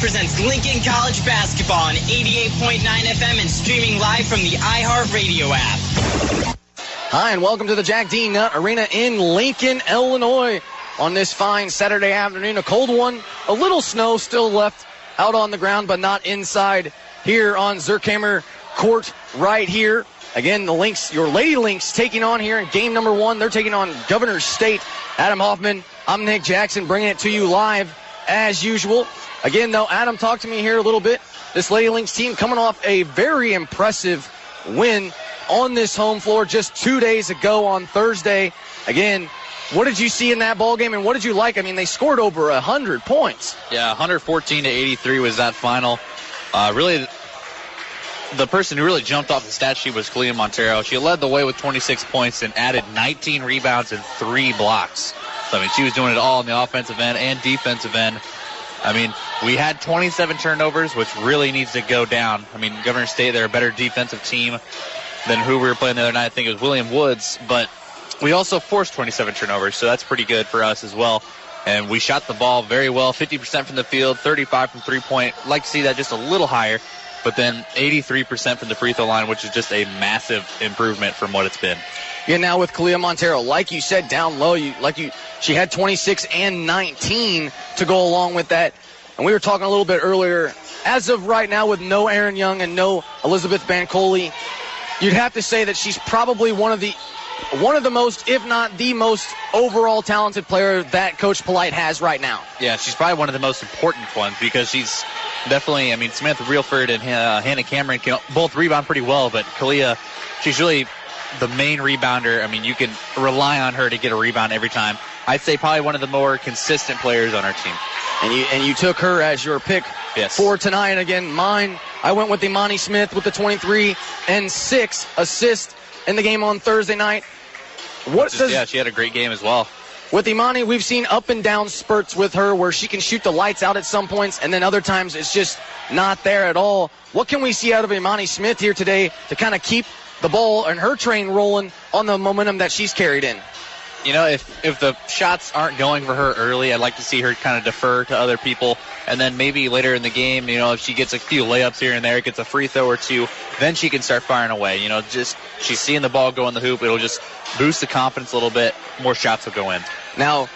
presents Lincoln College Basketball on 88.9 FM and streaming live from the iHeartRadio app. Hi, and welcome to the Jack D. Nutt Arena in Lincoln, Illinois. On this fine Saturday afternoon, a cold one, a little snow still left out on the ground, but not inside here on Zerkhammer Court right here. Again, the Lynx, your Lady Lynx, taking on here in game number 1. They're taking on Governor State. Adam Hoffman, I'm Nick Jackson, bringing it to you live as usual. Again, though, Adam, talk to me here a little bit. This Lady Lynx team coming off a very impressive win on this home floor just 2 days ago on Thursday. Again, what did you see in that ball game, and what did you like? I mean, they scored over 100 points. Yeah, 114-83 was that final. Really, the person who really jumped off the stat sheet was Kalia Montero. She led the way with 26 points and added 19 rebounds and 3 blocks. So, I mean, she was doing it all on the offensive end and defensive end. I mean, we had 27 turnovers, which really needs to go down. I mean, Governor State, they're a better defensive team than who we were playing the other night. I think it was William Woods, but we also forced 27 turnovers, so that's pretty good for us as well. And we shot the ball very well, 50% from the field, 35 from three-point. Like to see that just a little higher, but then 83% from the free throw line, which is just a massive improvement from what it's been. Yeah, now with Kalia Montero, like you said, down low, she had 26 and 19 to go along with that. And we were talking a little bit earlier, as of right now with no Aaron Young and no Elizabeth Bancoli, you'd have to say that she's probably one of the most, if not the most overall talented player that Coach Polite has right now. Yeah, she's probably one of the most important ones because she's definitely, I mean, Samantha Reelford and Hannah Cameron can both rebound pretty well, but Kalia, she's really the main rebounder. I mean, you can rely on her to get a rebound every time. I'd say probably one of the more consistent players on our team. And you took her as your pick for tonight. Again, mine, I went with Imani Smith with the 23 and 6 assists in the game on Thursday night. She had a great game as well. With Imani, we've seen up and down spurts with her where she can shoot the lights out at some points, and then other times it's just not there at all. What can we see out of Imani Smith here today to kind of keep the ball and her train rolling on the momentum that she's carried in? You know, if the shots aren't going for her early, I'd like to see her kind of defer to other people. And then maybe later in the game, you know, if she gets a few layups here and there, gets a free throw or two, then she can start firing away. You know, just she's seeing the ball go in the hoop. It'll just boost the confidence a little bit. More shots will go in. Now,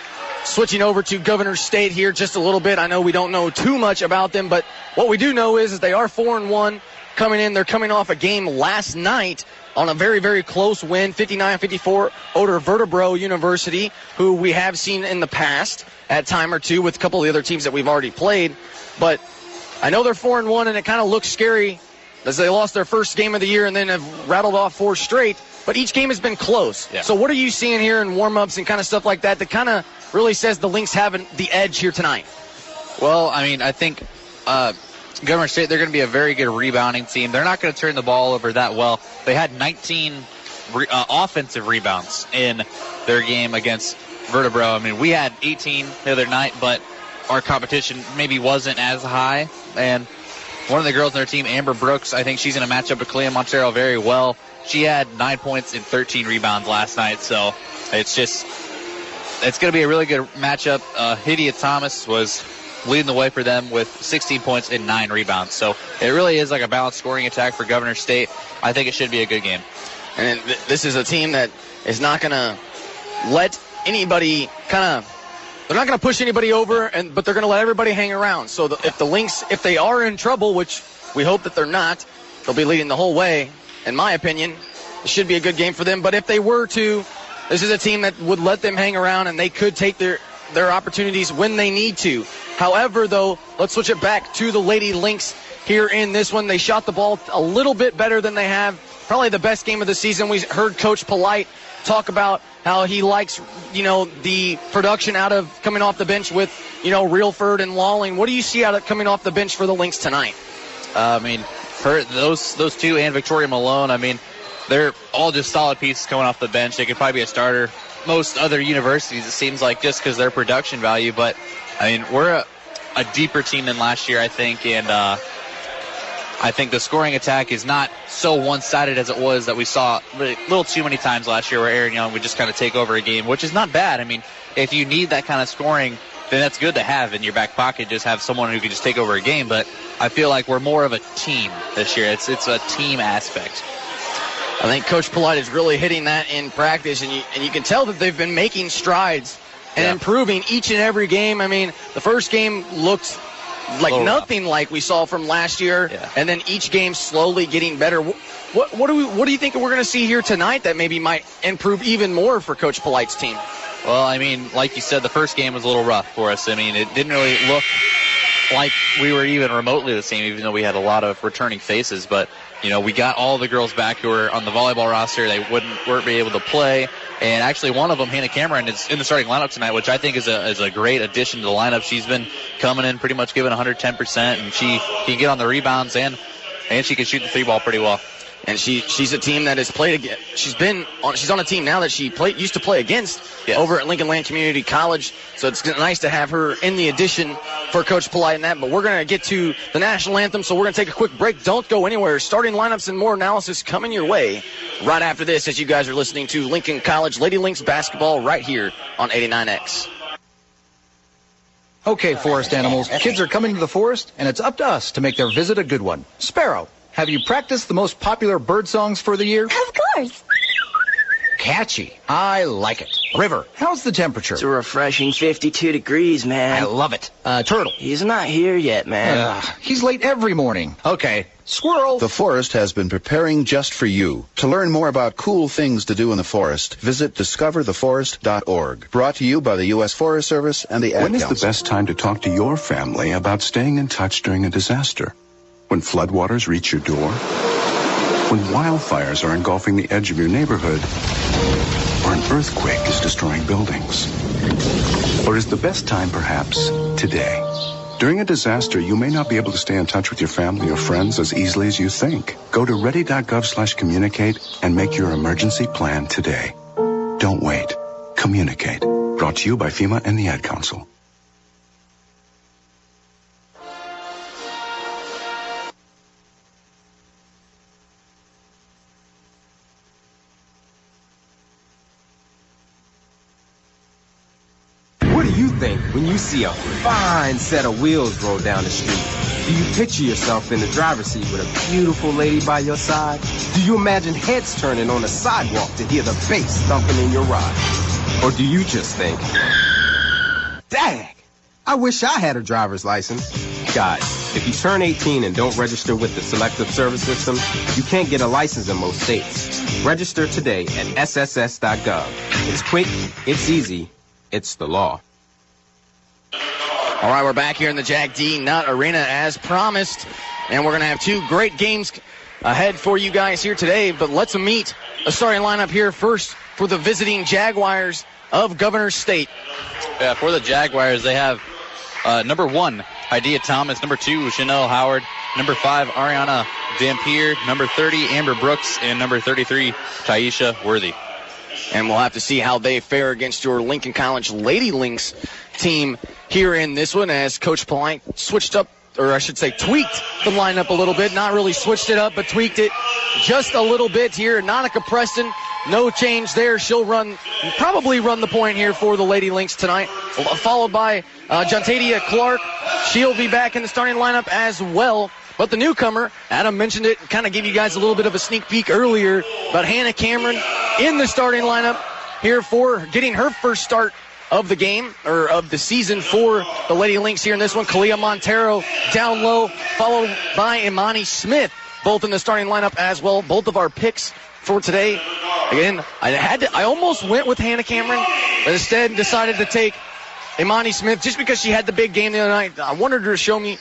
switching over to Governor State here just a little bit. I know we don't know too much about them, but what we do know is they are 4-1 coming in. They're coming off a game last night on a very, very close win, 59-54 over Vertebro University, who we have seen in the past at time or two with a couple of the other teams that we've already played. But I know they're 4-1, and it kind of looks scary as they lost their first game of the year and then have rattled off 4 straight. But each game has been close. Yeah. So what are you seeing here in warm-ups and kind of stuff like that that kind of really says the Lynx have the edge here tonight? Well, I mean, I think Governor State, they're going to be a very good rebounding team. They're not going to turn the ball over that well. They had 19 offensive rebounds in their game against Vertebro. I mean, we had 18 the other night, but our competition maybe wasn't as high. And one of the girls on their team, Amber Brooks, I think she's going to match up with Kalia Montero very well. She had 9 points and 13 rebounds last night, so it's going to be a really good matchup. Hydia Thomas was leading the way for them with 16 points and 9 rebounds. So it really is like a balanced scoring attack for Governor State. I think it should be a good game. And this is a team that is not going to let anybody they're not going to push anybody over, but they're going to let everybody hang around. So if the Lynx, if they are in trouble, which we hope that they're not, they'll be leading the whole way, in my opinion. It should be a good game for them. But if they were to, this is a team that would let them hang around, and they could take their opportunities when they need to. However, though, let's switch it back to the Lady Lynx here in this one. They shot the ball a little bit better than they have. Probably the best game of the season. We heard Coach Polite talk about how he likes, the production out of coming off the bench with, Reelford and Lawling. What do you see out of coming off the bench for the Lynx tonight? Those two and Victoria Malone, I mean, they're all just solid pieces coming off the bench. They could probably be a starter. Most other universities, it seems like, just because their production value. But, I mean, we're a deeper team than last year, I think, and I think the scoring attack is not so one-sided as it was that we saw a little too many times last year where Aaron Young would just kind of take over a game, which is not bad. I mean, if you need that kind of scoring, then that's good to have in your back pocket. Just have someone who can just take over a game. But I feel like we're more of a team this year. It's a team aspect. I think Coach Polite is really hitting that in practice, and you can tell that they've been making strides and improving each and every game. I mean, the first game looked like nothing like we saw from last year, and then each game slowly getting better. What do you think we're going to see here tonight that maybe might improve even more for Coach Polite's team? Well, I mean, like you said, the first game was a little rough for us. I mean, it didn't really look like we were even remotely the same, even though we had a lot of returning faces. But, we got all the girls back who were on the volleyball roster. They weren't be able to play. And actually one of them, Hannah Cameron, is in the starting lineup tonight, which I think is a great addition to the lineup. She's been coming in pretty much giving 110%, and she can get on the rebounds, and she can shoot the three ball pretty well. And she's a team that has played again. She's on a team now that she used to play against over at Lincoln Land Community College. So it's nice to have her in the addition for Coach Polite in that. But we're going to get to the national anthem, so we're going to take a quick break. Don't go anywhere. Starting lineups and more analysis coming your way right after this, as you guys are listening to Lincoln College Lady Lynx basketball right here on 89X. Okay, forest animals, kids are coming to the forest, and it's up to us to make their visit a good one. Sparrow, have you practiced the most popular bird songs for the year? Of course. Catchy. I like it. River, how's the temperature? It's a refreshing 52 degrees, man. I love it. Turtle. He's not here yet, man. He's late every morning. Okay. Squirrel. The forest has been preparing just for you. To learn more about cool things to do in the forest, visit discovertheforest.org. Brought to you by the U.S. Forest Service and the Ad When is Council. the best time to talk to your family about staying in touch during a disaster? When floodwaters reach your door? When wildfires are engulfing the edge of your neighborhood? Or an earthquake is destroying buildings? Or is the best time perhaps today? During a disaster, you may not be able to stay in touch with your family or friends as easily as you think. Go to ready.gov/communicate and make your emergency plan today. Don't wait. Communicate. Brought to you by FEMA and the Ad Council. What do you think when you see a fine set of wheels roll down the street? Do you picture yourself in the driver's seat with a beautiful lady by your side? Do you imagine heads turning on the sidewalk to hear the bass thumping in your ride? Or do you just think, dang, I wish I had a driver's license? Guys, if you turn 18 and don't register with the Selective Service System, you can't get a license in most states. Register today at sss.gov. It's quick, it's easy, it's the law. All right, we're back here in the Jack D. Nutt Arena as promised, and we're going to have two great games ahead for you guys here today, but let's meet a starting lineup here first for the visiting Jaguars of Governors State. Yeah, for the Jaguars, they have number 1, Idea Thomas, number 2, Chanel Howard, number 5, Ariana Dampier, number 30, Amber Brooks, and number 33, Taisha Worthy. And we'll have to see how they fare against your Lincoln College Lady Lynx team here in this one, as Coach Polite switched up, or I should say tweaked the lineup a little bit. Not really switched it up, but tweaked it just a little bit here. Monica Preston, no change there. She'll probably run the point here for the Lady Lynx tonight, followed by Jontadia Clark. She'll be back in the starting lineup as well. But the newcomer, Adam mentioned it, kind of gave you guys a little bit of a sneak peek earlier, but Hannah Cameron in the starting lineup here for getting her first start of the game, or of the season for the Lady Lynx here in this one. Kalia Montero down low, followed by Imani Smith, both in the starting lineup as well. Both of our picks for today. Again, I almost went with Hannah Cameron, but instead decided to take Imani Smith just because she had the big game the other night. I wanted her to show me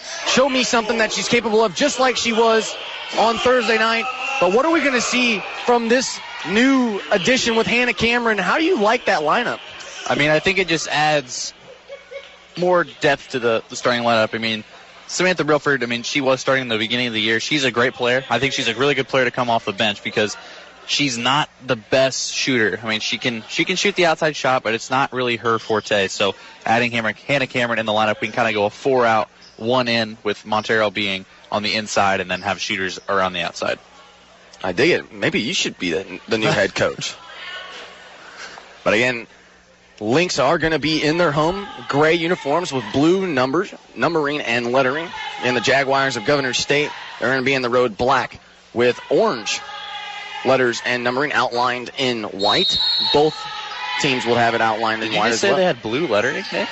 something that she's capable of, just like she was on Thursday night. But what are we going to see from this new addition with Hannah Cameron? How do you like that lineup? I mean, I think it just adds more depth to the starting lineup. I mean, Samantha Brilford, she was starting in the beginning of the year. She's a great player. I think she's a really good player to come off the bench because she's not the best shooter. I mean, she can shoot the outside shot, but it's not really her forte. So adding Hannah Cameron in the lineup, we can kind of go a 4-out, 1-in with Montero being on the inside and then have shooters around the outside. I dig it. Maybe you should be the new head coach. But again, Lynx are going to be in their home gray uniforms with blue numbering and lettering. And the Jaguars of Governor State, they're going to be in the road black with orange letters and numbering outlined in white. Both teams will have it outlined in white as well. Did you say they had blue lettering, Nick?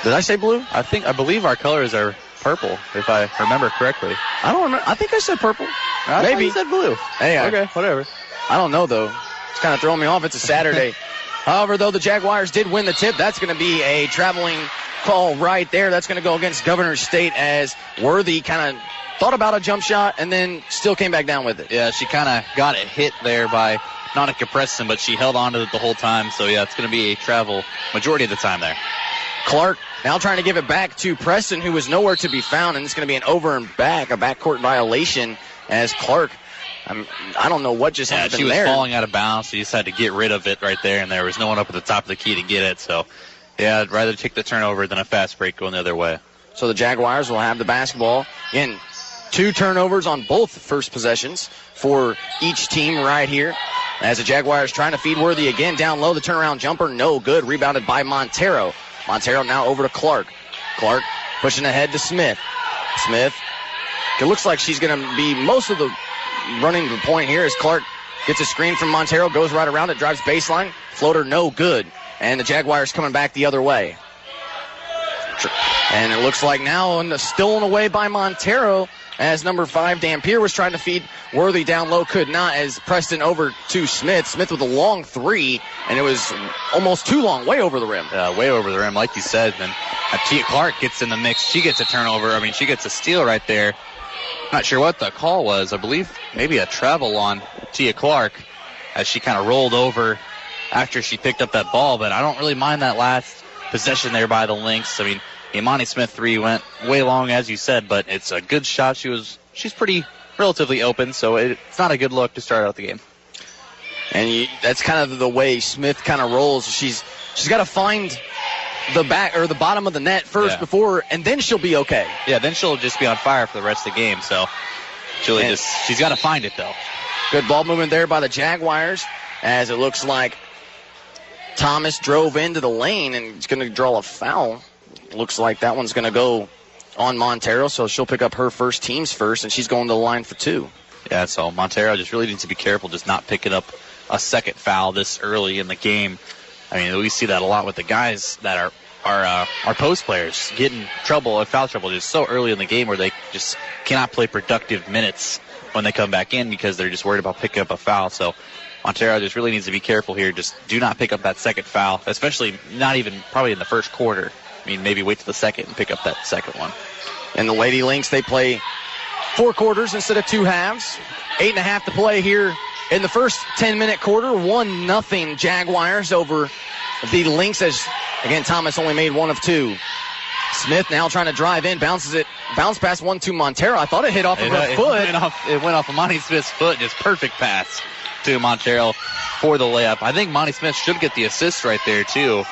Did I say blue? I believe our colors are purple, if I remember correctly. I don't remember. I think I said purple. Maybe you said blue. Hey, okay, whatever. I don't know, though. It's kind of throwing me off. It's a Saturday. However, though, the Jaguars did win the tip. That's going to be a traveling call right there. That's going to go against Governor State as Worthy kind of thought about a jump shot and then still came back down with it. Yeah, she kind of got it hit there by Nautica Preston, but she held on to it the whole time. So, yeah, it's going to be a travel majority of the time there. Clark now trying to give it back to Preston, who was nowhere to be found, and it's going to be an over and back, a backcourt violation as Clark, I don't know what just happened there. She was falling out of bounds. She just had to get rid of it right there, and there was no one up at the top of the key to get it. So, yeah, I'd rather take the turnover than a fast break going the other way. So the Jaguars will have the basketball. Again, 2 turnovers on both first possessions for each team right here. As the Jaguars trying to feed Worthy again down low. The turnaround jumper, no good. Rebounded by Montero. Montero now over to Clark. Clark pushing ahead to Smith. Smith, it looks like she's going to be most of the running to the point here as Clark gets a screen from Montero, goes right around it, drives baseline. Floater, no good. And the Jaguars coming back the other way. And it looks like now stolen away by Montero as number 5, Dampier, was trying to feed Worthy down low, could not, as Preston over to Smith. Smith with a long 3, and it was almost too long, way over the rim. Way over the rim, like you said. Then Tia Clark gets in the mix. She gets a turnover. She gets a steal right there. Not sure what the call was. I believe maybe a travel on Tia Clark as she kind of rolled over after she picked up that ball, but I don't really mind that last possession there by the Lynx. Imani Smith 3 went way long, as you said, but it's a good shot. She's pretty relatively open, so it's not a good look to start out the game. And that's kind of the way Smith kind of rolls. She's got to find the back or the bottom of the net first before, and then she'll be okay. Yeah, then she'll just be on fire for the rest of the game. So she's got to find it though. Good ball movement there by the Jaguars, as it looks like Thomas drove into the lane and is going to draw a foul. Looks like that one's going to go on Montero, so she'll pick up her first, team's first, and she's going to the line for 2. Yeah, so Montero just really needs to be careful, just not picking up a second foul this early in the game. We see that a lot with the guys that are post players getting foul trouble just so early in the game where they just cannot play productive minutes when they come back in because they're just worried about picking up a foul. So Montero just really needs to be careful here. Just do not pick up that second foul, especially not even probably in the first quarter. Maybe wait till the second and pick up that second one. And the Lady Lynx, they play 4 quarters instead of 2 halves. 8.5 to play here in the first 10-minute quarter. 1-0 Jaguars over the Lynx, as, again, Thomas only made 1 of 2. Smith now trying to drive in, bounce pass 1 to Montero. I thought it hit off of her foot. It went off of Monty Smith's foot. Just perfect pass to Montero for the layup. I think Monty Smith should get the assist right there, too.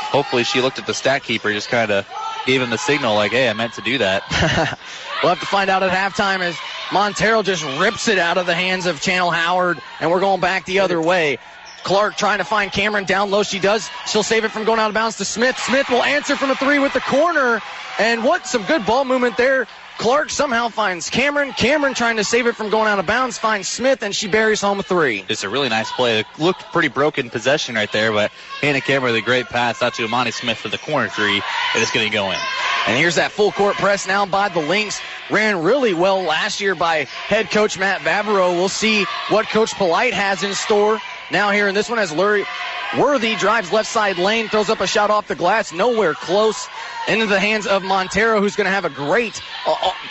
Hopefully she looked at the stat keeper, just kind of gave him the signal like, hey, I meant to do that. We'll have to find out at halftime as Montero just rips it out of the hands of Channel Howard, and we're going back the other way. Clark trying to find Cameron down low. She does. She'll save it from going out of bounds to Smith. Smith will answer from the 3 with the corner. And some good ball movement there. Clark somehow finds Cameron. Cameron trying to save it from going out of bounds, finds Smith, and she buries home a 3. It's a really nice play. It looked pretty broken possession right there, but Hannah Cameron with a great pass out to Imani Smith for the corner 3, and it's going to go in. And here's that full court press now by the Lynx. Ran really well last year by head coach Matt Vavreau. We'll see what Coach Polite has in store now here in this one as Worthy drives left side lane, throws up a shot off the glass, nowhere close. Into the hands of Montero, who's going to have a great,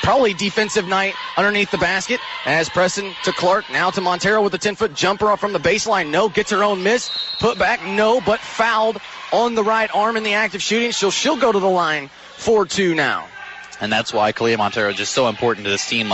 probably defensive night underneath the basket. As Preston to Clark, now to Montero with a 10-foot jumper from the baseline. No, gets her own miss. Put back, no, but fouled on the right arm in the act of shooting. She'll go to the line for 2 now. And that's why Kalia Montero is just so important to this team.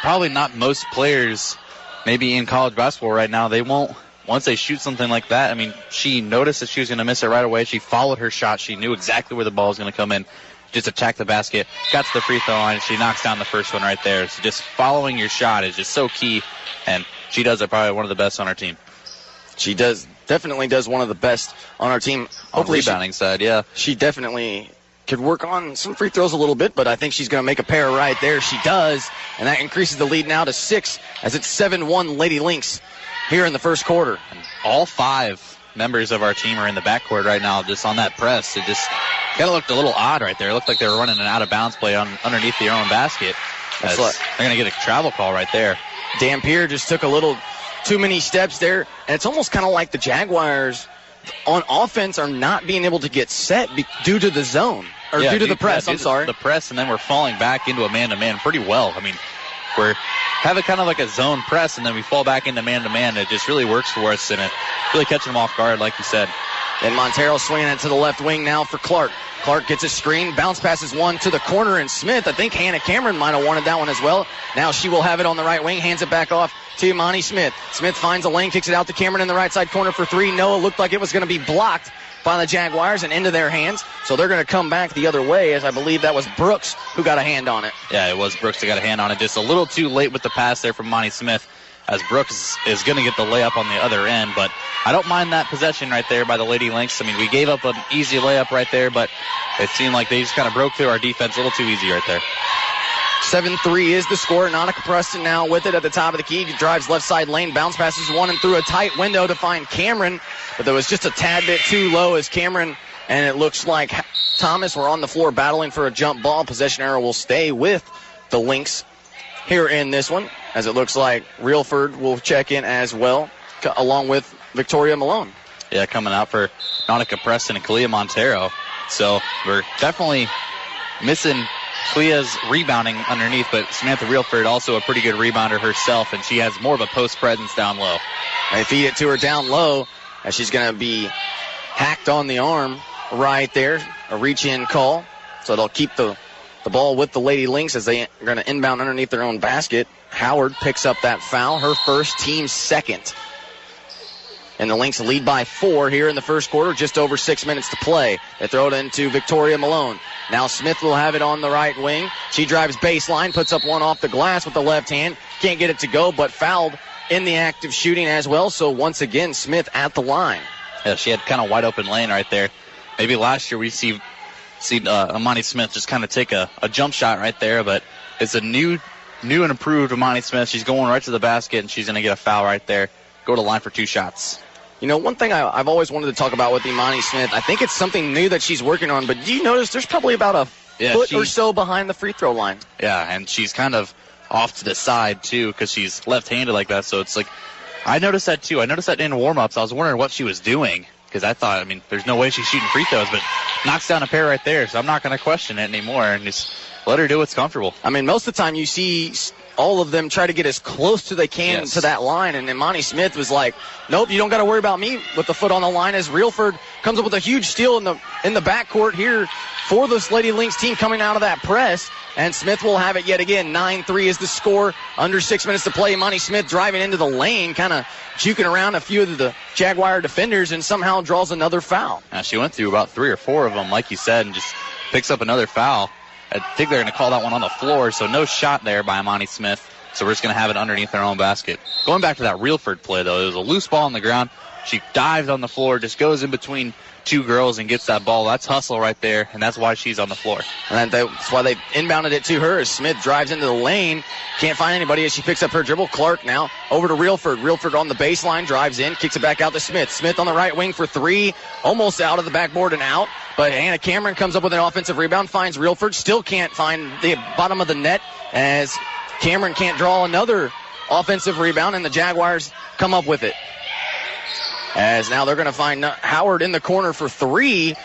Probably not most players, maybe in college basketball right now, they won't. Once they shoot something like that, she noticed that she was going to miss it right away. She followed her shot. She knew exactly where the ball was going to come in. Just attacked the basket, got to the free throw line, and she knocks down the first one right there. So just following your shot is just so key, and she does it probably one of the best on our team. She does definitely does one of the best on our team. Hopefully on the rebounding side, yeah. She definitely could work on some free throws a little bit, but I think she's going to make a pair right there. She does, and that increases the lead now to 6 as it's 7-1 Lady Lynx here in the first quarter. And all 5 members of our team are in the backcourt right now just on that press. It just kind of looked a little odd right there. It looked like they were running an out-of-bounds play underneath their own basket. They're going to get a travel call right there. Dampier just took a little too many steps there, and it's almost kind of like the Jaguars on offense are not being able to get set due to the zone, or due to the press, The press, and then we're falling back into a man-to-man pretty well. I mean, we're having kind of like a zone press, and then we fall back into man-to-man. It just really works for us, and it really catching them off guard, like you said. And Montero swinging it to the left wing now for Clark. Clark gets a screen, bounce passes one to the corner, and Smith, I think Hannah Cameron might have wanted that one as well. Now she will have it on the right wing, hands it back off to Imani Smith. Smith finds a lane, kicks it out to Cameron in the right side corner for 3. No, it looked like it was going to be blocked by the Jaguars and into their hands. So they're going to come back the other way, as I believe that was Brooks who got a hand on it. Yeah, it was Brooks who got a hand on it. Just a little too late with the pass there from Imani Smith, as Brooks is going to get the layup on the other end. But I don't mind that possession right there by the Lady Lynx. I mean, we gave up an easy layup right there, but it seemed like they just kind of broke through our defense a little too easy right there. 7-3 is the score. Annika Preston now with it at the top of the key. Drives left side lane, bounce passes one and through a tight window to find Cameron. But there was just a tad bit too low as Cameron, and it looks like Thomas were on the floor battling for a jump ball. Possession arrow will stay with the Lynx here in this one, as it looks like Reelford will check in as well, along with Victoria Malone. Yeah, coming out for Annika Preston and Kalia Montero. So we're definitely missing Clea's rebounding underneath, but Samantha Reelford also a pretty good rebounder herself, and she has more of a post presence down low. They feed it to her down low, as she's going to be hacked on the arm right there. A reach-in call, so they'll keep the ball with the Lady Lynx as they are going to inbound underneath their own basket. Howard picks up that foul, her first, team second. And the Lynx lead by 4 here in the first quarter, just over 6 minutes to play. They throw it into Victoria Malone. Now Smith will have it on the right wing. She drives baseline, puts up one off the glass with the left hand. Can't get it to go, but fouled in the act of shooting as well. So once again, Smith at the line. Yeah, she had kind of wide open lane right there. Maybe last year we see Imani Smith just kind of take a jump shot right there, but it's a new and improved Imani Smith. She's going right to the basket, and she's going to get a foul right there. Go to the line for 2 shots. You know, one thing I've always wanted to talk about with Imani Smith, I think it's something new that she's working on, but do you notice there's probably about a foot or so behind the free throw line? Yeah, and she's kind of off to the side, too, because she's left-handed like that. So it's like, I noticed that, too. I noticed that in warm-ups. I was wondering what she was doing, because I thought, I mean, there's no way she's shooting free throws, but knocks down a pair right there, so I'm not going to question it anymore and just let her do what's comfortable. I mean, most of the time you see all of them try to get as close to they can to that line, and Imani Smith was like, nope, you don't got to worry about me with the foot on the line, as Reelford comes up with a huge steal in the backcourt here for this Lady Lynx team coming out of that press, and Smith will have it yet again. 9-3 is the score, under 6 minutes to play. Imani Smith driving into the lane, kind of juking around a few of the Jaguar defenders, and somehow draws another foul. Now, she went through about 3 or 4 of them, like you said, and just picks up another foul. I think they're going to call that one on the floor, so no shot there by Imani Smith. So we're just going to have it underneath their own basket. Going back to that Reelford play, though, it was a loose ball on the ground. She dives on the floor, just goes in between 2 girls and gets that ball. That's hustle right there, and that's why she's on the floor. And that's why they inbounded it to her as Smith drives into the lane. Can't find anybody as she picks up her dribble. Clark now over to Reelford. Reelford on the baseline, drives in, kicks it back out to Smith. Smith on the right wing for 3, almost out of the backboard and out. But Hannah Cameron comes up with an offensive rebound, finds Reelford, still can't find the bottom of the net as Cameron can't draw another offensive rebound, and the Jaguars come up with it. As now they're going to find Howard in the corner for 3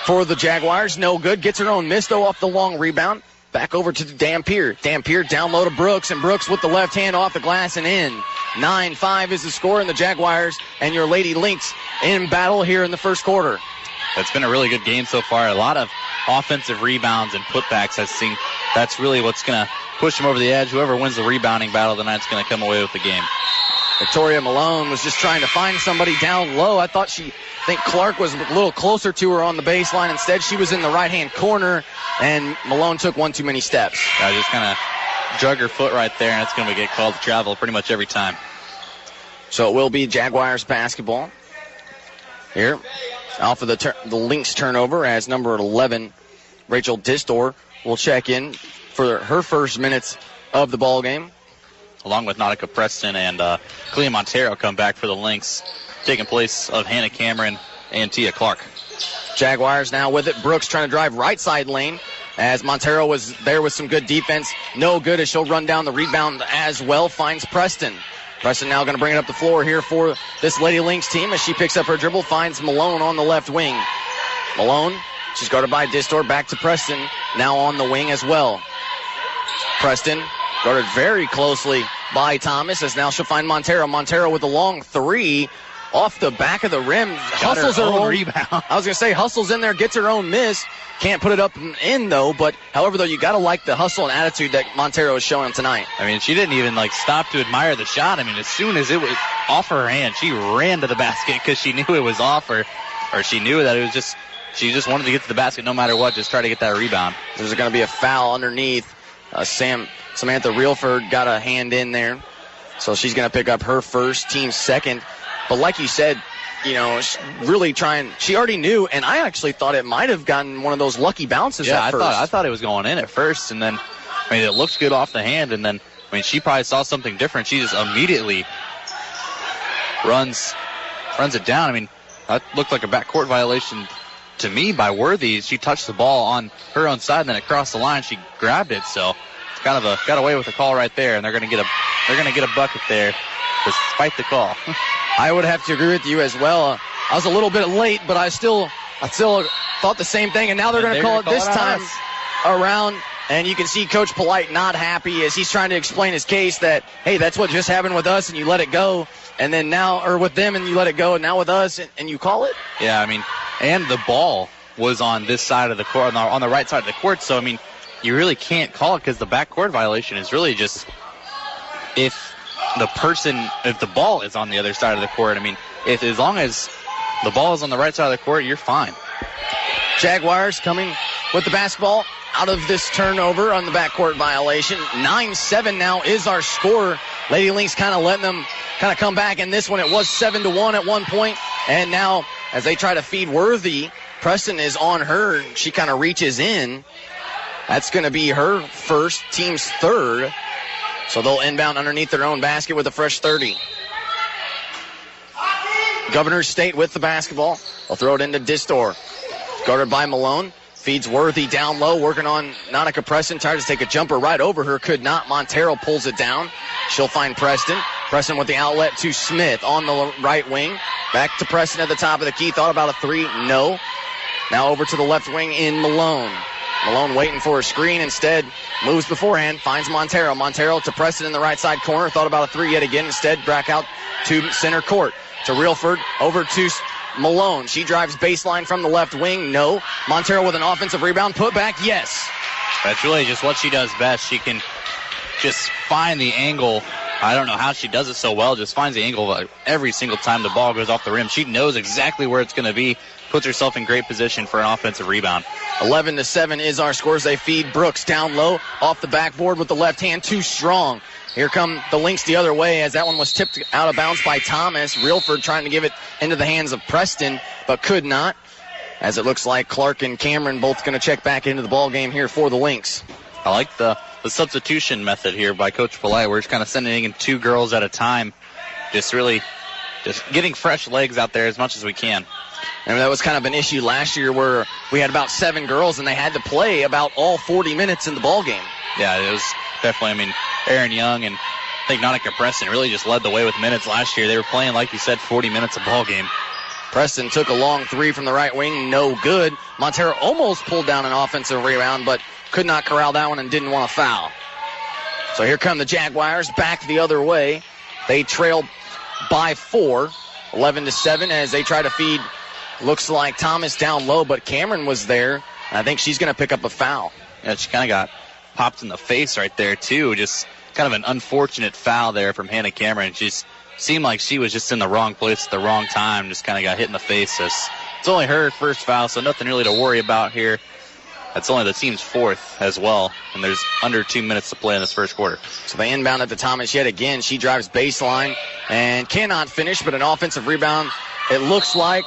for the Jaguars. No good. Gets her own miss, though, off the long rebound. Back over to Dampier. Dampier down low to Brooks, and Brooks with the left hand off the glass and in. 9-5 is the score, and the Jaguars and your Lady Lynx in battle here in the first quarter. It's been a really good game so far. A lot of offensive rebounds and putbacks. I think that's really what's going to push them over the edge. Whoever wins the rebounding battle tonight's going to come away with the game. Victoria Malone was just trying to find somebody down low. I think Clark was a little closer to her on the baseline. Instead, she was in the right-hand corner, and Malone took one too many steps. I just kind of drug her foot right there, and it's going to get called to travel pretty much every time. So it will be Jaguars basketball. here off of the Lynx turnover as number 11, Rachel Distor, will check in for her first minutes of the ball game. Along with Nautica Preston and Clea Montero come back for the Lynx, taking place of Hannah Cameron and Tia Clark. Jaguars now with it. Brooks trying to drive right side lane as Montero was there with some good defense. No good as she'll run down the rebound as well. Finds Preston. Preston now going to bring it up the floor here for this Lady Lynx team as she picks up her dribble, finds Malone on the left wing. Malone, she's guarded by Distor, back to Preston, now on the wing as well. Preston guarded very closely by Thomas as now she'll find Montero. Montero with a long three off the back of the rim. Hustles her own rebound. I was going to say, hustles in there, gets her own miss. Can't put it up and in, though. But, however, though, you got to like the hustle and attitude that Montero is showing tonight. I mean, she didn't even, stop to admire the shot. I mean, as soon as it was off her hand, she ran to the basket because she knew it was off her, or she knew that it was just, she just wanted to get to the basket no matter what, just try to get that rebound. There's going to be a foul underneath. Samantha Reelford got a hand in there. So she's going to pick up her first, team second. But like you said, really trying. She already knew, and I actually thought it might have gotten one of those lucky bounces at first. I thought it was going in at first, and then, it looked good off the hand, and then, she probably saw something different. She just immediately runs it down. That looked like a backcourt violation to me by Worthy. She touched the ball on her own side, and then it crossed the line. She grabbed it, so it's kind of got away with the call right there, and they're going to get a bucket there despite the call. I would have to agree with you as well. I was a little bit late, but I still thought the same thing. And now they're going to call it this time around. And you can see Coach Polite not happy as he's trying to explain his case that, hey, that's what just happened with us and you let it go. And then now, or with them and you let it go, and now with us and you call it? Yeah, and the ball was on this side of the court, on the right side of the court. So, you really can't call it because the backcourt violation is really just if the ball is on the other side of the court. As long as the ball is on the right side of the court, you're fine. Jaguars coming with the basketball out of this turnover on the backcourt violation. 9-7 now is our score. Lady Lynx kind of letting them come back in this one. It was 7-1 at one point, and now as they try to feed Worthy, Preston is on her. She kind of reaches in. That's going to be her first, team's third. So they'll inbound underneath their own basket with a fresh 30. Governor State with the basketball. They'll throw it into Distor. Guarded by Malone. Feeds Worthy down low, working on Nautica Preston. Tries to take a jumper right over her. Could not. Montero pulls it down. She'll find Preston. Preston with the outlet to Smith on the right wing. Back to Preston at the top of the key. Thought about a three. No. Now over to the left wing in Malone. Malone waiting for a screen. Instead, moves beforehand. Finds Montero. Montero to Preston in the right side corner. Thought about a three yet again. Instead, back out to center court. To Reelford. Over to Malone. She drives baseline from the left wing. No. Montero with an offensive rebound. Put back. Yes. That's really just what she does best. She can just find the angle. I don't know how she does it so well. Just finds the angle every single time the ball goes off the rim. She knows exactly where it's going to be. Puts herself in great position for an offensive rebound. 11-7 is our scores. They feed Brooks down low off the backboard with the left hand. Too strong. Here come the Lynx the other way as that one was tipped out of bounds by Thomas. Reelford trying to give it into the hands of Preston, but could not. As it looks like Clark and Cameron both going to check back into the ball game here for the Lynx. I like the substitution method here by Coach Polite. We're just kind of sending in two girls at a time. Just getting fresh legs out there as much as we can. And that was kind of an issue last year where we had about 7 girls and they had to play about all 40 minutes in the ball game. Yeah, it was definitely, Aaron Young and I think Nautica Preston really just led the way with minutes last year. They were playing, like you said, 40 minutes a ball game. Preston took a long three from the right wing, no good. Montero almost pulled down an offensive rebound, but could not corral that one and didn't want to foul. So here come the Jaguars back the other way. They trailed by 4, 11-7 as they try to feed. Looks like Thomas down low, but Cameron was there. I think she's going to pick up a foul. Yeah, she kind of got popped in the face right there, too. Just kind of an unfortunate foul there from Hannah Cameron. She seemed like she was just in the wrong place at the wrong time. Just kind of got hit in the face. It's only her first foul, so nothing really to worry about here. That's only the team's 4th as well, and there's under 2 minutes to play in this first quarter. So they inbound at the Thomas yet again. She drives baseline and cannot finish, but an offensive rebound, it looks like,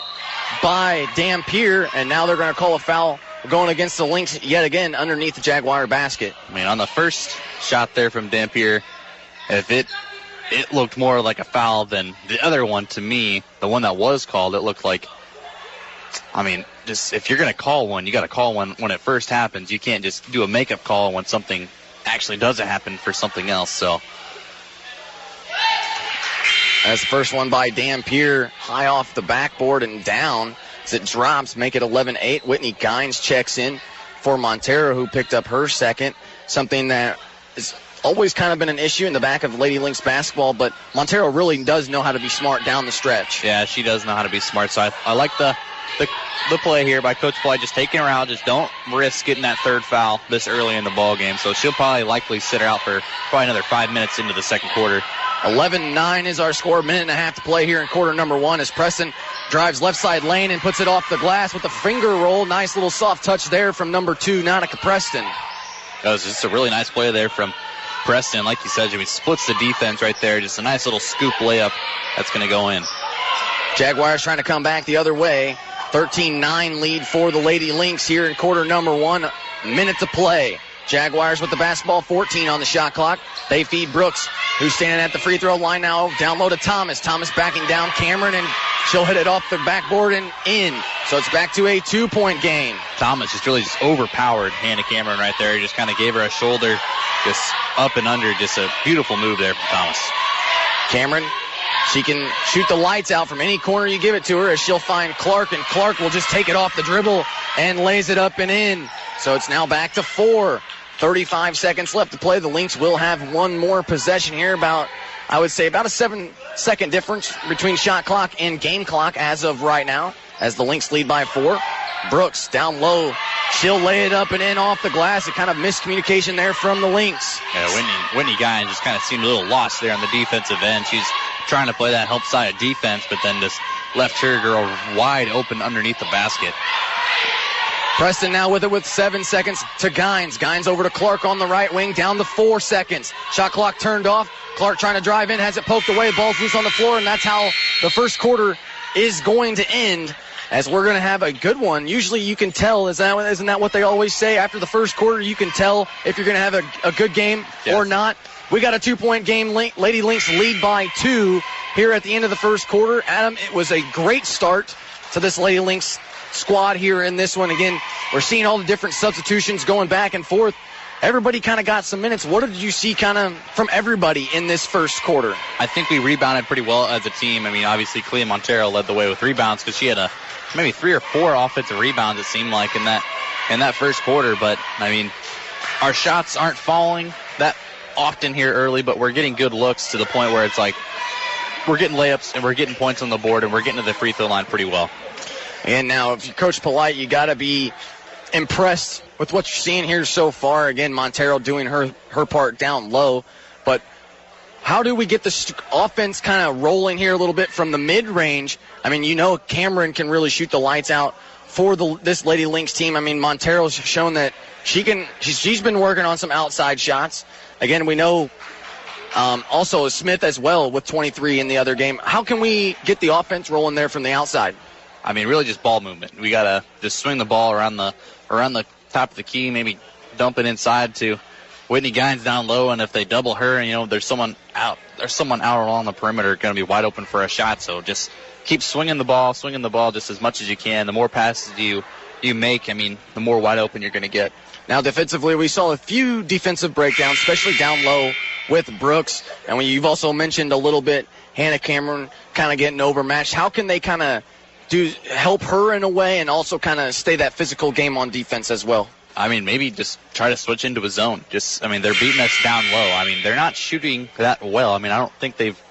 by Dampier, and now they're going to call a foul going against the Lynx yet again underneath the Jaguar basket. I mean, on the first shot there from Dampier, if it looked more like a foul than the other one to me, the one that was called, it looked like, I mean, just if you're going to call one, you got to call one when it first happens. You can't just do a makeup call when something actually doesn't happen for something else. So that's the first one by Dampier, high off the backboard and down as it drops, make it 11-8. Whitney Gines checks in for Montero, who picked up her second, something that has always kind of been an issue in the back of Lady Lynx basketball, but Montero really does know how to be smart down the stretch. Yeah, she does know how to be smart, so I like the play here by Coach Polite, just taking her out. Just don't risk getting that third foul this early in the ball game. So she'll probably likely sit her out for probably another 5 minutes into the second quarter. 11-9 is our score. Minute and a half to play here in quarter number one as Preston drives left side lane and puts it off the glass with a finger roll. Nice little soft touch there from number 2, Nautica Preston. That was just a really nice play there from Preston. Like you said, Jimmy, splits the defense right there. Just a nice little scoop layup that's going to go in. Jaguars trying to come back the other way. 13-9 lead for the Lady Lynx here in quarter number one. Minute to play. Jaguars with the basketball, 14 on the shot clock. They feed Brooks, who's standing at the free throw line now. Down low to Thomas. Thomas backing down Cameron, and she'll hit it off the backboard and in. So it's back to a 2-point game. Thomas just really overpowered Hannah Cameron right there. Just kind of gave her a shoulder, just up and under. Just a beautiful move there from Thomas. Cameron, she can shoot the lights out from any corner you give it to her, as she'll find Clark, and Clark will just take it off the dribble and lays it up and in. So it's now back to 4. 35 seconds left to play. The Lynx will have one more possession here. I would say about a 7-second difference between shot clock and game clock as of right now, as the Lynx lead by 4. Brooks down low. She'll lay it up and in off the glass. A kind of miscommunication there from the Lynx. Yeah, Whitney Guy just kind of seemed a little lost there on the defensive end. She's trying to play that help side of defense, but then just left her girl wide open underneath the basket. Preston now with it with 7 seconds to Gines. Gines over to Clark on the right wing, down to 4 seconds. Shot clock turned off. Clark trying to drive in, has it poked away. Ball's loose on the floor, and that's how the first quarter is going to end, as we're going to have a good one. Usually you can tell, isn't that what they always say? After the first quarter, you can tell if you're going to have a good game or not. We got a 2-point game. Lady Lynx lead by 2 here at the end of the first quarter. Adam, it was a great start to this Lady Lynx squad here in this one. Again, we're seeing all the different substitutions going back and forth. Everybody kind of got some minutes. What did you see kind of from everybody in this first quarter? I think we rebounded pretty well as a team. I mean, obviously, Clea Montero led the way with rebounds because she had maybe 3 or 4 offensive rebounds, it seemed like, in that first quarter. But, I mean, our shots aren't falling that often here early, but we're getting good looks to the point where it's like we're getting layups and we're getting points on the board and we're getting to the free throw line pretty well. And now, if you're Coach Polite, you got to be impressed with what you're seeing here so far. Again, Montero doing her part down low. But how do we get the offense kind of rolling here a little bit from the mid-range? I mean, Cameron can really shoot the lights out for this Lady Lynx team. I mean, Montero's shown that she's been working on some outside shots. Again, we know also Smith as well with 23 in the other game. How can we get the offense rolling there from the outside? I mean, really just ball movement. We got to just swing the ball around the top of the key, maybe dump it inside to Whitney Gines down low, and if they double her and, there's someone out along the perimeter going to be wide open for a shot. So just keep swinging the ball just as much as you can. The more passes you make, I mean, the more wide open you're going to get. Now, defensively, we saw a few defensive breakdowns, especially down low with Brooks. And you've also mentioned a little bit Hannah Cameron kind of getting overmatched. How can they kind of help her in a way and also kind of stay that physical game on defense as well? I mean, maybe just try to switch into a zone. They're beating us down low. I mean, they're not shooting that well. I mean, I don't think they've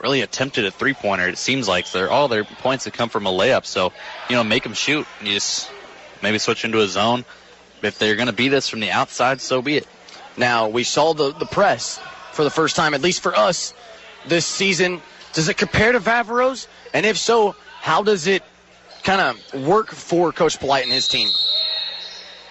really attempted a three-pointer. It seems like all their points have come from a layup. So, make them shoot. You just maybe switch into a zone. If they're going to beat us from the outside, so be it. Now, we saw the press for the first time, at least for us, this season. Does it compare to Vaveros? And if so, how does it kind of work for Coach Polite and his team?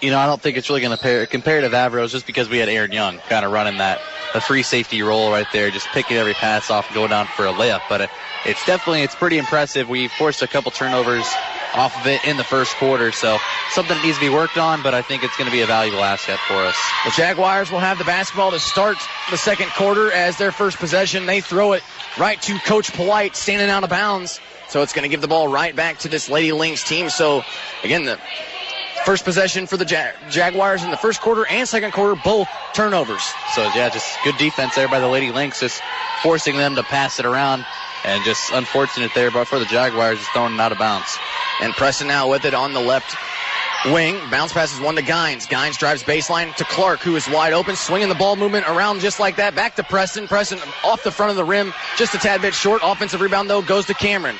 I don't think it's really going to compare to Vaveros just because we had Aaron Young kind of running the free safety role right there, just picking every pass off and going down for a layup. But it's pretty impressive. We forced a couple turnovers off of it in the first quarter. So something that needs to be worked on, but I think it's going to be a valuable asset for us. The Jaguars will have the basketball to start the second quarter as their first possession. They throw it right to Coach Polite, standing out of bounds. So it's going to give the ball right back to this Lady Lynx team. So, again, the first possession for the Jaguars in the first quarter and second quarter, both turnovers. So, yeah, just good defense there by the Lady Lynx, just forcing them to pass it around. And just unfortunate there, but for the Jaguars, just throwing it out of bounds. And Preston now with it on the left wing. Bounce passes one to Gines. Gines drives baseline to Clark, who is wide open, swinging the ball movement around just like that. Back to Preston. Preston off the front of the rim, just a tad bit short. Offensive rebound, though, goes to Cameron.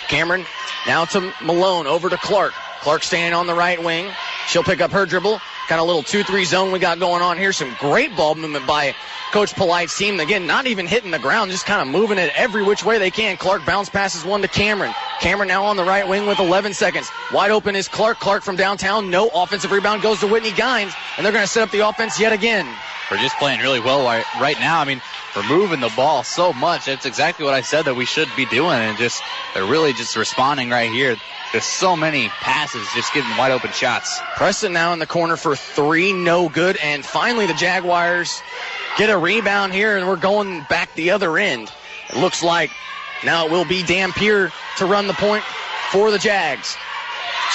Cameron now to Malone, over to Clark. Clark standing on the right wing. She'll pick up her dribble. Kind of little 2-3 zone we got going on here. Some great ball movement by Coach Polite's team. Again, not even hitting the ground, just kind of moving it every which way they can. Clark bounce passes one to Cameron. Cameron now on the right wing with 11 seconds. Wide open is Clark. Clark from downtown. No offensive rebound goes to Whitney Gines, and they're going to set up the offense yet again. We're just playing really well right now. I mean, we're moving the ball so much. That's exactly what I said that we should be doing, and just they're really just responding right here. There's so many passes, just getting wide open shots. Preston now in the corner for three, no good. And finally the Jaguars get a rebound here, and we're going back the other end. It looks like now it will be Dampier to run the point for the Jags.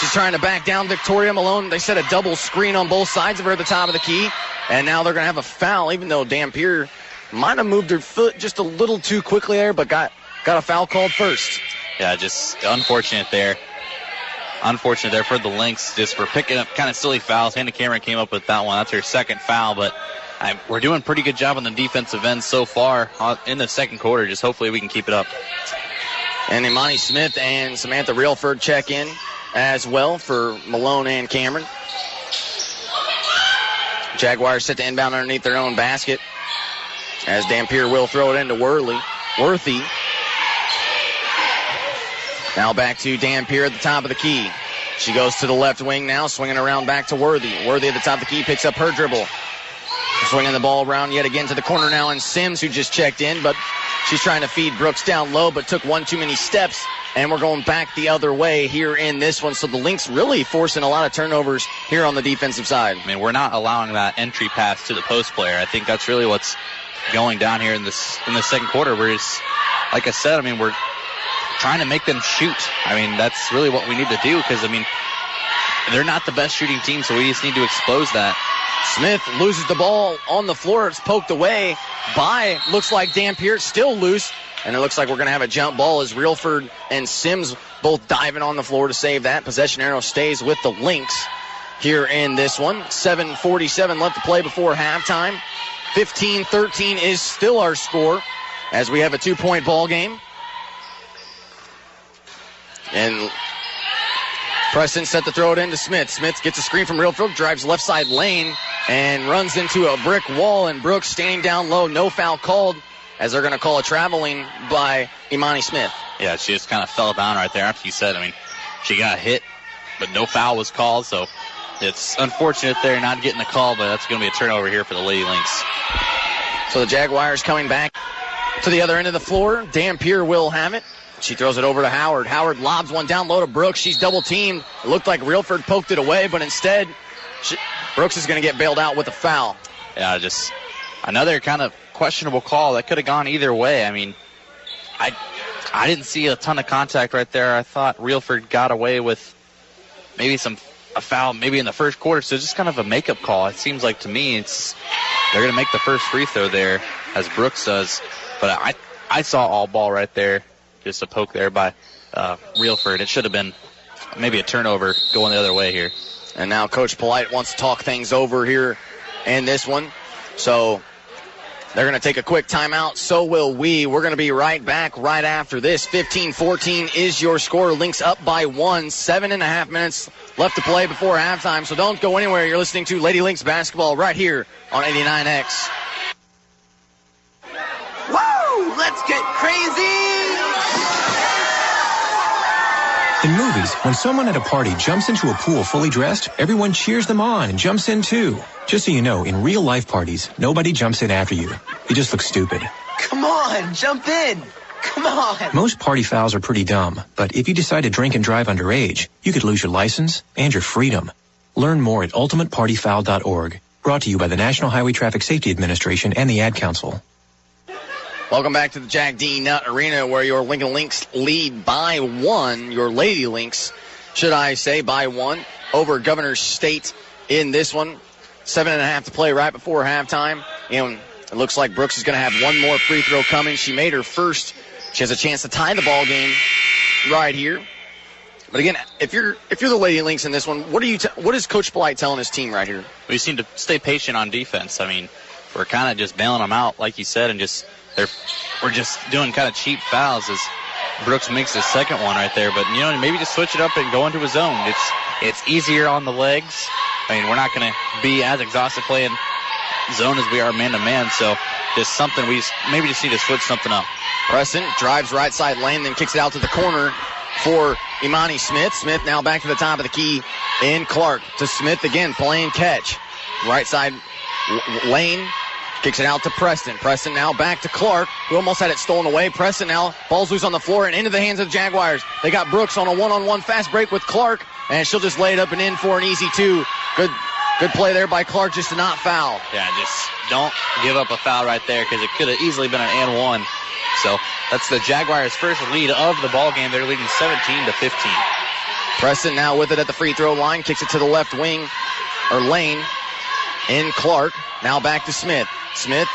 She's trying to back down Victoria Malone. They set a double screen on both sides of her at the top of the key. And now they're going to have a foul, even though Dampier might have moved her foot just a little too quickly there, but got a foul called first. Yeah, just unfortunate there. Unfortunate there for the Lynx, just for picking up kind of silly fouls. Hannah Cameron came up with that one. That's her second foul, but we're doing a pretty good job on the defensive end so far in the second quarter. Just hopefully we can keep it up. And Imani Smith and Samantha Reelford check in as well for Malone and Cameron. Jaguars set to inbound underneath their own basket as Dampier will throw it into Worthy. Now back to Dampier at the top of the key. She goes to the left wing now, swinging around back to Worthy. Worthy at the top of the key picks up her dribble. Swinging the ball around yet again to the corner now, and Sims, who just checked in, but she's trying to feed Brooks down low, but took one too many steps, and we're going back the other way here in this one. So the Lynx really forcing a lot of turnovers here on the defensive side. I mean, we're not allowing that entry pass to the post player. I think that's really what's going down here in the second quarter. We're just, like I said, I mean, we're trying to make them shoot. I mean, that's really what we need to do because, I mean, they're not the best shooting team, so we just need to expose that. Smith loses the ball on the floor. It's poked away by, looks like Dampier, still loose. And it looks like we're going to have a jump ball as Reelford and Sims both diving on the floor to save that. Possession arrow stays with the Lynx here in this one. 7:47 left to play before halftime. 15-13 is still our score as we have a 2-point ball game. And Preston set to throw it into Smith. Smith gets a screen from Reelford, drives left side lane, and runs into a brick wall. And Brooks standing down low, no foul called, as they're going to call a traveling by Imani Smith. Yeah, she just kind of fell down right there after you said. I mean, she got hit, but no foul was called, so it's unfortunate they're not getting the call, but that's going to be a turnover here for the Lady Lynx. So the Jaguars coming back to the other end of the floor. Dampier will have it. She throws it over to Howard. Howard lobs one down low to Brooks. She's double-teamed. It looked like Reelford poked it away, but instead, Brooks is going to get bailed out with a foul. Yeah, just another kind of questionable call. That could have gone either way. I mean, I didn't see a ton of contact right there. I thought Reelford got away with maybe a foul maybe in the first quarter, so just kind of a makeup call. It seems like to me they're going to make the first free throw there, as Brooks does. But I saw all ball right there. Just a poke there by Reelford. It should have been maybe a turnover going the other way here. And now Coach Polite wants to talk things over here in this one. So they're going to take a quick timeout. So will we. We're going to be right back right after this. 15-14 is your score. Lynx up by 1. 7.5 minutes left to play before halftime. So don't go anywhere. You're listening to Lady Lynx basketball right here on 89X. Woo! Let's get crazy! In movies, when someone at a party jumps into a pool fully dressed, everyone cheers them on and jumps in too. Just so you know, in real-life parties, nobody jumps in after you. You just look stupid. Come on, jump in. Come on. Most party fouls are pretty dumb, but if you decide to drink and drive underage, you could lose your license and your freedom. Learn more at ultimatepartyfoul.org. Brought to you by the National Highway Traffic Safety Administration and the Ad Council. Welcome back to the Jack D. Nutt Arena, where your Lincoln Lynx lead by 1. Your Lady Lynx, should I say, by 1 over Governor State in this one. 7.5 to play right before halftime. And it looks like Brooks is going to have one more free throw coming. She made her first. She has a chance to tie the ball game right here. But again, if you're the Lady Lynx in this one, what is Coach Blight telling his team right here? We seem to stay patient on defense. I mean, we're kind of just bailing them out, like you said, and we're just doing kind of cheap fouls as Brooks makes his second one right there. But, maybe just switch it up and go into a zone. It's easier on the legs. I mean, we're not going to be as exhausted playing zone as we are man-to-man, so just something we maybe just need to switch something up. Preston drives right side lane, then kicks it out to the corner for Imani Smith. Smith now back to the top of the key in Clark to Smith again, playing catch. Right side lane, kicks it out to Preston. Preston now back to Clark, who almost had it stolen away. Preston now, ball's loose on the floor and into the hands of the Jaguars. They got Brooks on a one-on-one fast break with Clark, and she'll just lay it up and in for an easy 2. Good play there by Clark just to not foul. Yeah, just don't give up a foul right there because it could have easily been an and 1. So that's the Jaguars' first lead of the ball game. They're leading 17-15. Preston now with it at the free throw line, kicks it to the left wing or lane in Clark. Now back to Smith. Smith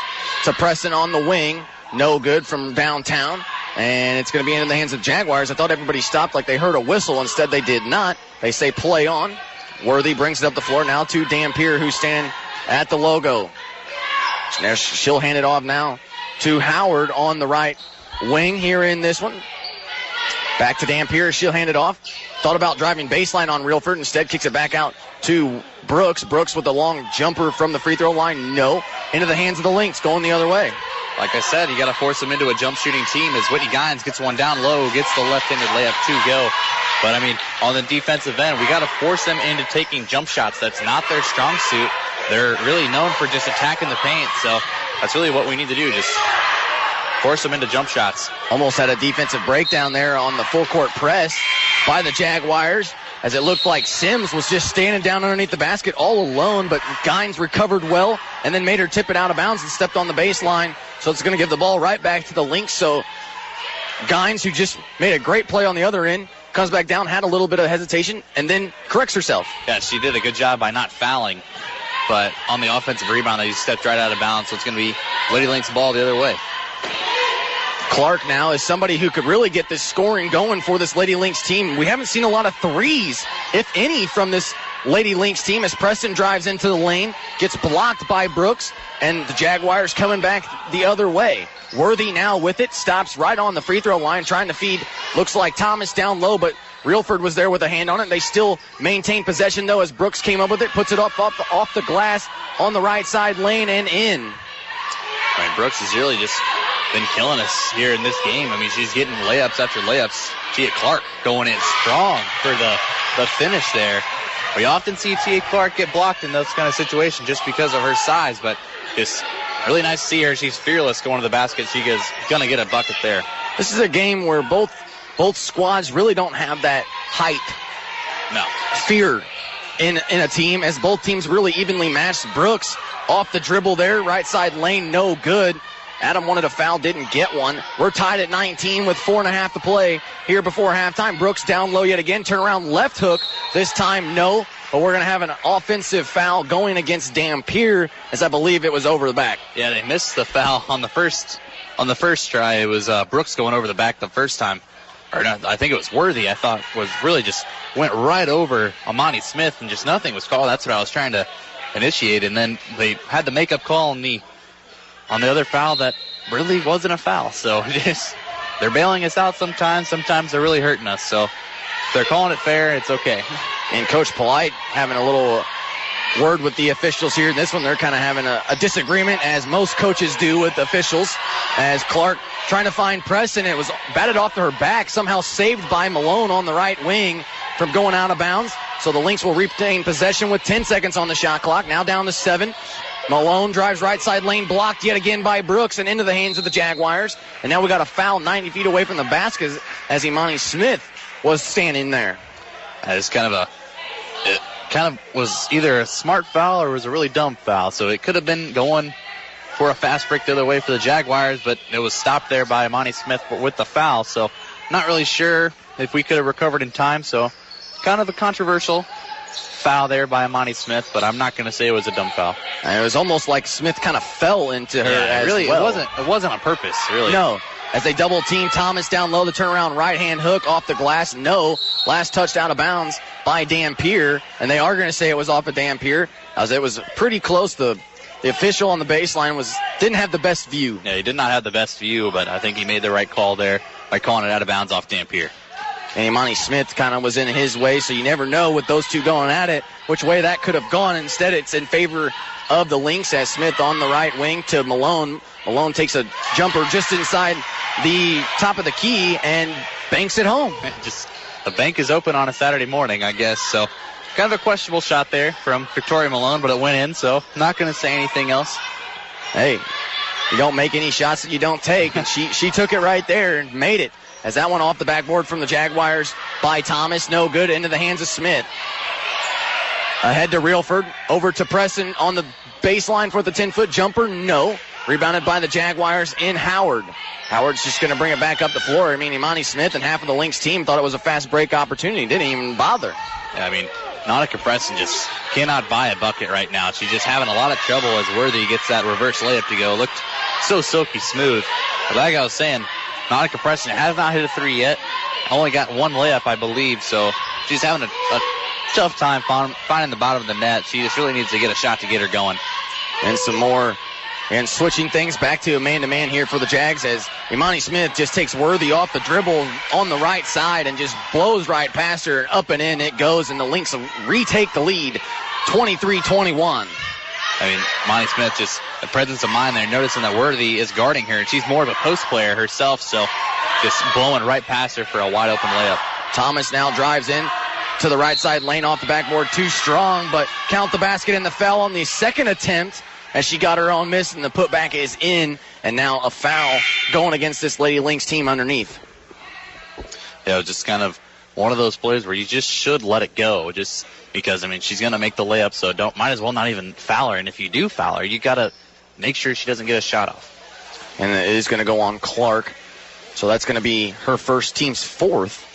to Preston on the wing. No good from downtown. And it's going to be in the hands of Jaguars. I thought everybody stopped like they heard a whistle. Instead, they did not. They say play on. Worthy brings it up the floor now to Dampier, who's standing at the logo. She'll hand it off now to Howard on the right wing here in this one. Back to Dampier. She'll hand it off. Thought about driving baseline on Reelford. Instead, kicks it back out to Brooks. Brooks with a long jumper from the free throw line. No. Into the hands of the Lynx, going the other way. Like I said, you got to force them into a jump shooting team as Whitney Gines gets one down low, gets the left-handed layup to go. But, I mean, on the defensive end, we got to force them into taking jump shots. That's not their strong suit. They're really known for just attacking the paint, so that's really what we need to do, just force them into jump shots. Almost had a defensive breakdown there on the full-court press by the Jaguars, as it looked like Sims was just standing down underneath the basket all alone, but Gines recovered well and then made her tip it out of bounds and stepped on the baseline. So it's going to give the ball right back to the Lynx. So Gines, who just made a great play on the other end, comes back down, had a little bit of hesitation, and then corrects herself. Yeah, she did a good job by not fouling. But on the offensive rebound, they stepped right out of bounds. So it's going to be Lady Lynx ball the other way. Clark now is somebody who could really get this scoring going for this Lady Lynx team. We haven't seen a lot of threes, if any, from this Lady Lynx team as Preston drives into the lane, gets blocked by Brooks, and the Jaguars coming back the other way. Worthy now with it, stops right on the free throw line, trying to feed, looks like Thomas down low, but Reelford was there with a hand on it. They still maintain possession, though, as Brooks came up with it, puts it off the glass on the right side lane and in. I mean, Brooks has really just been killing us here in this game. I mean, she's getting layups after layups. Tia Clark going in strong for the finish there. We often see Tia Clark get blocked in those kind of situations just because of her size, but just really nice to see her. She's fearless going to the basket. She is going to get a bucket there. This is a game where both squads really don't have that height, fear in a team, as both teams really evenly matched. Brooks off the dribble there, right side lane, no good. Adam wanted a foul, didn't get one. We're tied at 19 with 4.5 to play here before halftime. Brooks down low yet again. Turn around left hook. This time, no. But we're going to have an offensive foul going against Dampier, as I believe it was over the back. Yeah, they missed the foul on the first try. It was Brooks going over the back the first time. Or not, I think it was Worthy, I thought, was really just went right over Amani Smith, and just nothing was called. That's what I was trying to initiate. And then they had the makeup call on the other foul that really wasn't a foul. So just they're bailing us out sometimes. Sometimes they're really hurting us. So if they're calling it fair, it's okay. And Coach Polite having a little word with the officials here. This one, they're kind of having a disagreement, as most coaches do with officials, as Clark trying to find Preston. It was batted off to her back, somehow saved by Malone on the right wing from going out of bounds. So the Lynx will retain possession with 10 seconds on the shot clock. Now down to 7. Malone drives right side lane, blocked yet again by Brooks and into the hands of the Jaguars. And now we got a foul 90 feet away from the basket as Imani Smith was standing there. It's it kind of was either a smart foul or was a really dumb foul. So it could have been going for a fast break the other way for the Jaguars, but it was stopped there by Imani Smith with the foul. So not really sure if we could have recovered in time. So kind of a controversial foul there by Imani Smith, but I'm not going to say it was a dumb foul. And it was almost like Smith kind of fell into her. Yeah, as really, well. It wasn't on purpose, really. No. As they double team Thomas down low, the turnaround right hand hook off the glass. No. Last touched out of bounds by Dampier, and they are going to say it was off of Dampier, as it was pretty close. The official on the baseline didn't have the best view. Yeah, he did not have the best view, but I think he made the right call there by calling it out of bounds off Dampier. And Imani Smith kind of was in his way, so you never know with those two going at it which way that could have gone. Instead, it's in favor of the Lynx as Smith on the right wing to Malone. Malone takes a jumper just inside the top of the key and banks it home. Just the bank is open on a Saturday morning, I guess. So kind of a questionable shot there from Victoria Malone, but it went in, so not going to say anything else. Hey, you don't make any shots that you don't take, and she took it right there and made it. As that one off the backboard from the Jaguars by Thomas. No good, into the hands of Smith. Ahead to Reelford, over to Preston on the baseline for the 10-foot jumper. No. Rebounded by the Jaguars in Howard. Howard's just going to bring it back up the floor. I mean, Imani Smith and half of the Lynx team thought it was a fast break opportunity. Didn't even bother. Yeah, I mean, Nautica Preston just cannot buy a bucket right now. She's just having a lot of trouble as Worthy gets that reverse layup to go. Looked so silky smooth. But like I was saying, Nautica Preston has not hit a three yet. Only got one layup, I believe, so she's having a tough time finding the bottom of the net. She just really needs to get a shot to get her going. And some more. And switching things back to a man-to-man here for the Jags as Imani Smith just takes Worthy off the dribble on the right side and just blows right past her. Up and in it goes, and the Lynx retake the lead, 23-21. I mean, Imani Smith just the presence of mind there, noticing that Worthy is guarding her, and she's more of a post player herself, so just blowing right past her for a wide-open layup. Thomas now drives in to the right side lane off the backboard. Too strong, but count the basket and the foul on the second attempt as she got her own miss, and the putback is in, and now a foul going against this Lady Lynx team underneath. Yeah, just kind of one of those plays where you just should let it go, just because, I mean, she's going to make the layup, so might as well not even foul her, and if you do foul her, you got to make sure she doesn't get a shot off. And it is going to go on Clark, so that's going to be her first, team's fourth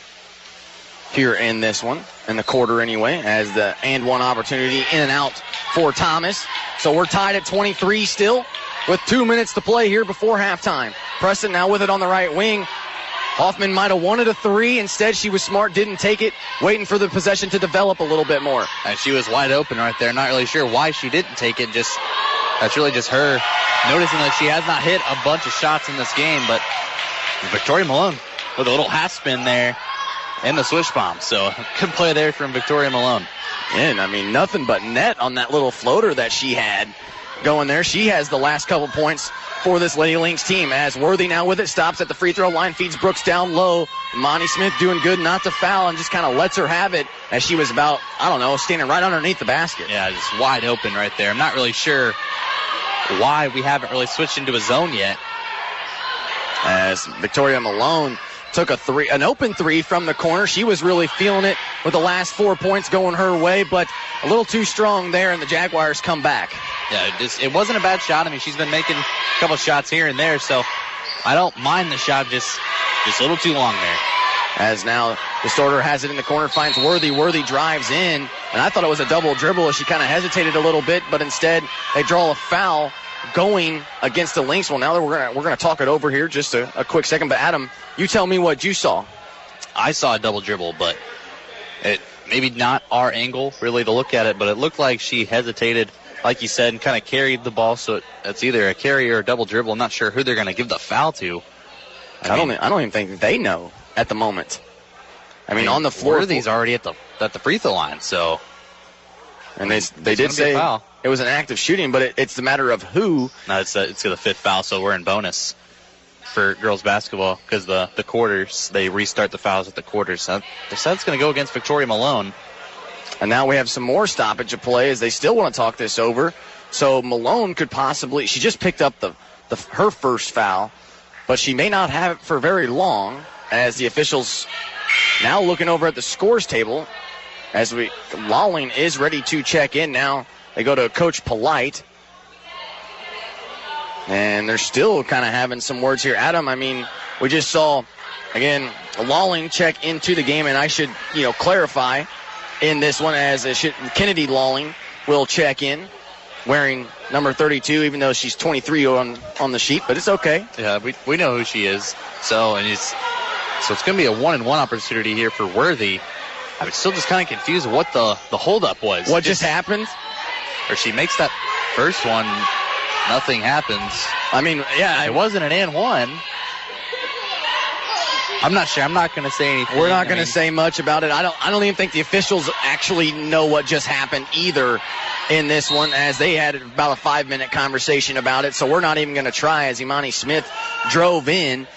here in this one, in the quarter anyway, as the and one opportunity in and out for Thomas. So we're tied at 23 still with 2 minutes to play here before halftime. Preston now with it on the right wing. Hoffman might have wanted a three. Instead, she was smart, didn't take it, waiting for the possession to develop a little bit more. And she was wide open right there. Not really sure why she didn't take it. That's really just her noticing that she has not hit a bunch of shots in this game. But Victoria Malone with a little half spin there and the swish bomb. So good play there from Victoria Malone. And, I mean, nothing but net on that little floater that she had going there. She has the last couple points for this Lady Lynx team as Worthy now with it, stops at the free throw line, feeds Brooks down low. Imani Smith doing good not to foul and just kind of lets her have it as she was about, standing right underneath the basket. Yeah, just wide open right there. I'm not really sure why we haven't really switched into a zone yet. As Victoria Malone took an open three from the corner. She was really feeling it with the last 4 points going her way, but a little too strong there, and the Jaguars come back. Yeah, it wasn't a bad shot. I mean, she's been making a couple shots here and there, so I don't mind the shot, just a little too long there. As now the starter has it in the corner, finds Worthy. Worthy drives in, and I thought it was a double dribble as she kind of hesitated a little bit, but instead they draw a foul going against the Lynx. Well, now that we're gonna talk it over here just a quick second. But Adam, you tell me what you saw. I saw a double dribble, but it maybe not our angle really to look at it, but it looked like she hesitated, like you said, and kind of carried the ball. So it's either a carry or a double dribble. I'm not sure who they're going to give the foul to. I don't even think they know at the moment. I mean, on the floor, Worthy's already at the free throw line, so. And they did say it was an act of shooting, but it's the matter of who. No, it's the fifth foul, so we're in bonus for girls basketball because the quarters, they restart the fouls at the quarters. So that's going to go against Victoria Malone. And now we have some more stoppage of play as they still want to talk this over. So Malone could possibly, she just picked up her first foul, but she may not have it for very long, as the officials now looking over at the scores table as Lawling is ready to check in now. They go to Coach Polite. And they're still kind of having some words here. Adam, I mean, we just saw, again, Lawling check into the game, and I should, clarify in this one as Kennedy Lawling will check in, wearing number 32, even though she's 23 on the sheet, but it's okay. Yeah, we know who she is. So it's going to be a 1-and-1 opportunity here for Worthy. I'm still just kind of confused what the holdup was. What just happened? Or she makes that first one, nothing happens. I mean, yeah, it wasn't an and one. I'm not sure. I'm not going to say anything. We're not going to say much about it. I don't even think the officials actually know what just happened either in this one, as they had about a 5-minute conversation about it. So we're not even going to try, as Imani Smith drove in,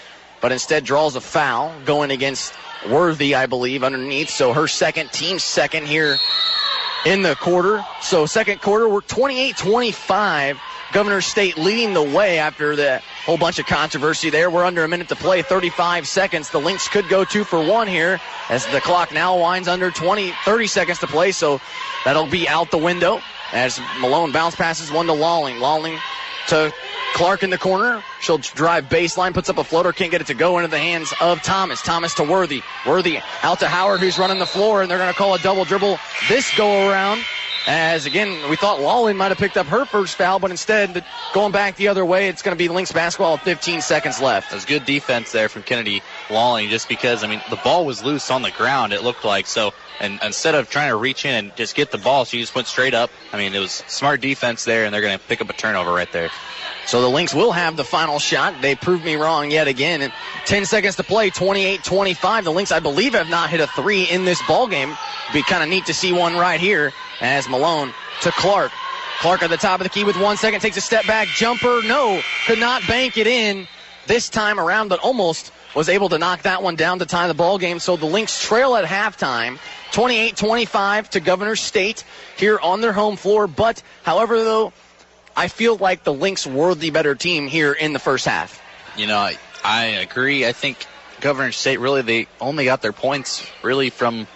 but instead draws a foul going against Worthy, I believe, underneath. So her team second here in the quarter. So second quarter, we're 28-25. Governor State leading the way after the whole bunch of controversy there. We're under a minute to play, 35 seconds. The Lynx could go 2 for 1 here as the clock now winds under 30 seconds to play. So that'll be out the window as Malone bounce passes one to Lawling. Lawling to Clark in the corner. She'll drive baseline, puts up a floater, can't get it to go into the hands of Thomas. Thomas to Worthy. Worthy out to Howard, who's running the floor, and they're going to call a double dribble this go around. As, again, we thought Lawling might have picked up her first foul, but instead, going back the other way, it's going to be Lynx basketball with 15 seconds left. It was good defense there from Kennedy Lawling, just because, the ball was loose on the ground, it looked like. So, and instead of trying to reach in and just get the ball, she just went straight up. It was smart defense there, and they're going to pick up a turnover right there. So the Lynx will have the final shot. They proved me wrong yet again. And 10 seconds to play, 28-25. The Lynx, I believe, have not hit a 3 in this ball game. It'd be kind of neat to see one right here as Malone to Clark. Clark at the top of the key with 1 second, takes a step back, jumper, no, could not bank it in this time around, but almost was able to knock that one down to tie the ball game. So the Lynx trail at halftime, 28-25 to Governor State here on their home floor. But, however, though, I feel like the Lynx were the better team here in the first half. I agree. I think Governor State really, they only got their points really from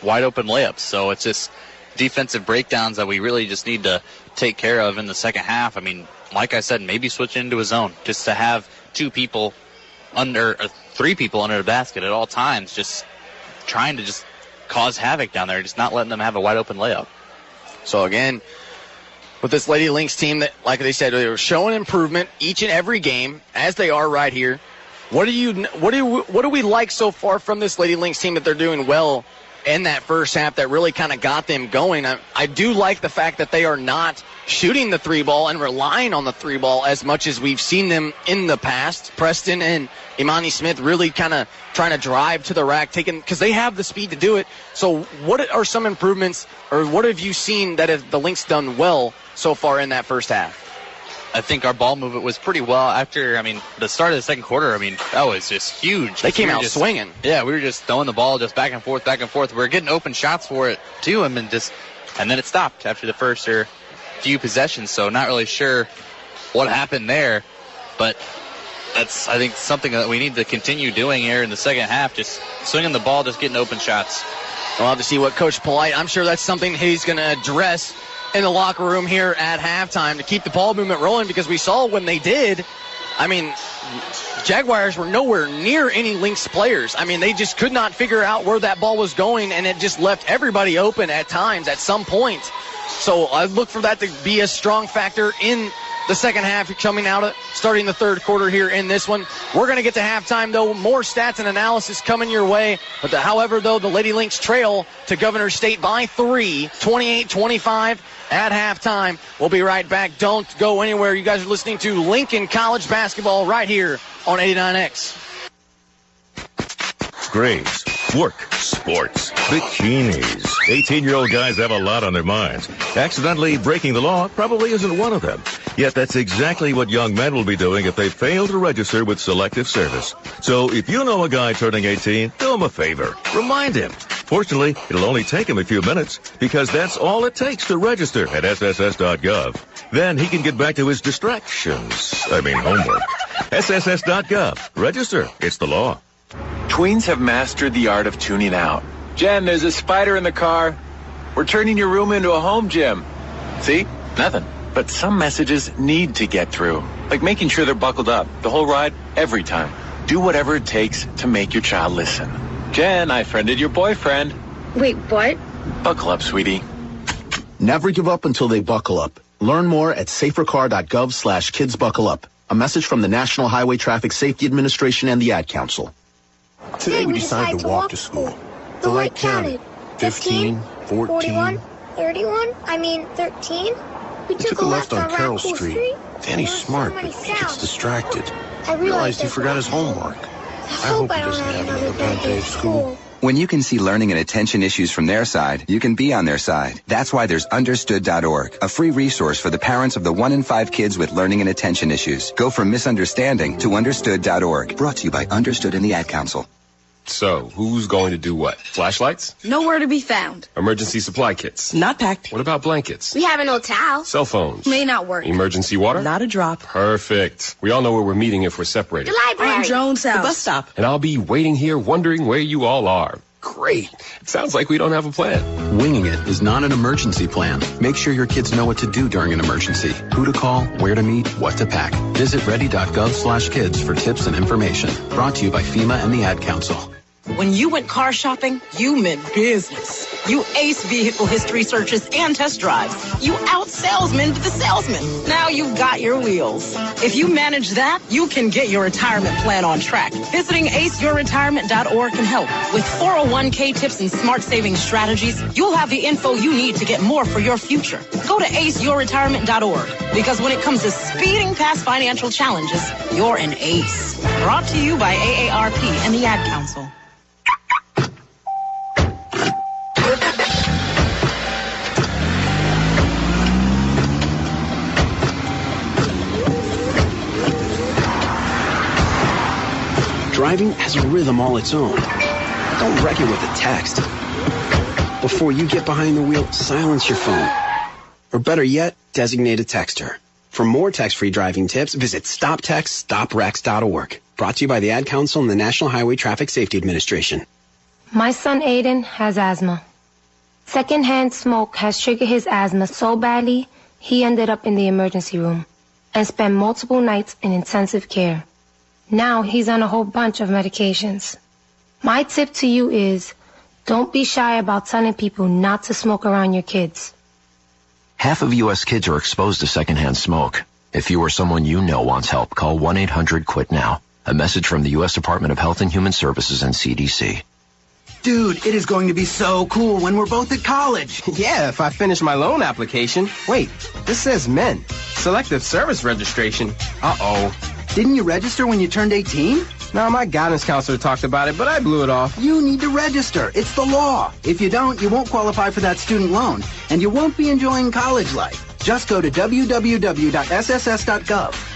wide open layups. So it's just defensive breakdowns that we really just need to take care of in the second half. Like I said, maybe switch into a zone just to have 3 people under the basket at all times, just trying to just cause havoc down there, just not letting them have a wide open layup. So again, with this Lady Lynx team that, like they said, they were showing improvement each and every game, as they are right here. What do we like so far from this Lady Lynx team that they're doing well in that first half that really kind of got them going? I do like the fact that they are not shooting the 3 ball and relying on the 3 ball as much as we've seen them in the past. Preston and Imani Smith really kind of trying to drive to the rack, because they have the speed to do it. So what are some improvements, or what have you seen that have the Lynx done well so far in that first half? I think our ball movement was pretty well after, the start of the second quarter. That was just huge. They came out swinging. Yeah, we were just throwing the ball just back and forth, back and forth. We were getting open shots for it, too, and then it stopped after the first few possessions, so not really sure what happened there. But that's, I think, something that we need to continue doing here in the second half, just swinging the ball, just getting open shots. We'll have to see what Coach Polite, I'm sure that's something he's going to address in the locker room here at halftime to keep the ball movement rolling, because we saw when they did, Jaguars were nowhere near any Lynx players. They just could not figure out where that ball was going, and it just left everybody open at times at some point. So I look for that to be a strong factor in the second half coming out, starting the third quarter here in this one. We're going to get to halftime, though. More stats and analysis coming your way. But however, though, the Lady Lynx trail to Governor State by 3, 28-25 at halftime. We'll be right back. Don't go anywhere. You guys are listening to Lincoln College basketball right here on 89X. Graves, work, sports, bikinis. 18-year-old guys have a lot on their minds. Accidentally breaking the law probably isn't one of them. Yet that's exactly what young men will be doing if they fail to register with Selective Service. So if you know a guy turning 18, do him a favor. Remind him. Fortunately, it'll only take him a few minutes because that's all it takes to register at sss.gov. Then he can get back to his homework. sss.gov. Register. It's the law. Tweens have mastered the art of tuning out. Jen, there's a spider in the car. We're turning your room into a home gym. See? Nothing. But some messages need to get through. Like making sure they're buckled up the whole ride, every time. Do whatever it takes to make your child listen. Jen, I friended your boyfriend. Wait, what? Buckle up, sweetie. Never give up until they buckle up. Learn more at safercar.gov/kidsbuckleup. A message from the National Highway Traffic Safety Administration and the Ad Council. Today we decided to walk to school. The light counted. 15, 41, 31, 13. We took a left on Carroll Street. Danny's smart, but he gets distracted. I realized he forgot his homework. I hope I don't have another bad day at school. When you can see learning and attention issues from their side, you can be on their side. That's why there's Understood.org, a free resource for the parents of the 1 in 5 kids with learning and attention issues. Go from misunderstanding to Understood.org. Brought to you by Understood and the Ad Council. So, who's going to do what? Flashlights? Nowhere to be found. Emergency supply kits? Not packed. What about blankets? We have an old towel. Cell phones? May not work. Emergency water? Not a drop. Perfect. We all know where we're meeting if we're separated. The library. On Jones' house. The bus stop. And I'll be waiting here wondering where you all are. Great. It sounds like we don't have a plan. Winging it is not an emergency plan. Make sure your kids know what to do during an emergency. Who to call, where to meet, what to pack. Visit ready.gov/kids for tips and information. Brought to you by FEMA and the Ad Council. When you went car shopping, you meant business. You aced vehicle history searches and test drives. You out-salesmaned the salesman. Now you've got your wheels. If you manage that, you can get your retirement plan on track. Visiting aceyourretirement.org can help. With 401k tips and smart saving strategies, you'll have the info you need to get more for your future. Go to aceyourretirement.org because when it comes to speeding past financial challenges, you're an ace. Brought to you by AARP and the Ad Council. Driving has a rhythm all its own. Don't wreck it with a text. Before you get behind the wheel, silence your phone. Or better yet, designate a texter. For more text-free driving tips, visit stoptextstoprex.org. Brought to you by the Ad Council and the National Highway Traffic Safety Administration. My son Aiden has asthma. Secondhand smoke has triggered his asthma so badly, he ended up in the emergency room and spent multiple nights in intensive care. Now he's on a whole bunch of medications. My tip to you is, don't be shy about telling people not to smoke around your kids. Half of U.S. kids are exposed to secondhand smoke. If you or someone you know wants help, call 1-800-QUIT-NOW. A message from the U.S. Department of Health and Human Services and CDC. Dude, it is going to be so cool when we're both at college. Yeah, if I finish my loan application. Wait, this says men. Selective service registration. Uh-oh. Didn't you register when you turned 18? No, my guidance counselor talked about it, but I blew it off. You need to register. It's the law. If you don't, you won't qualify for that student loan, and you won't be enjoying college life. Just go to www.sss.gov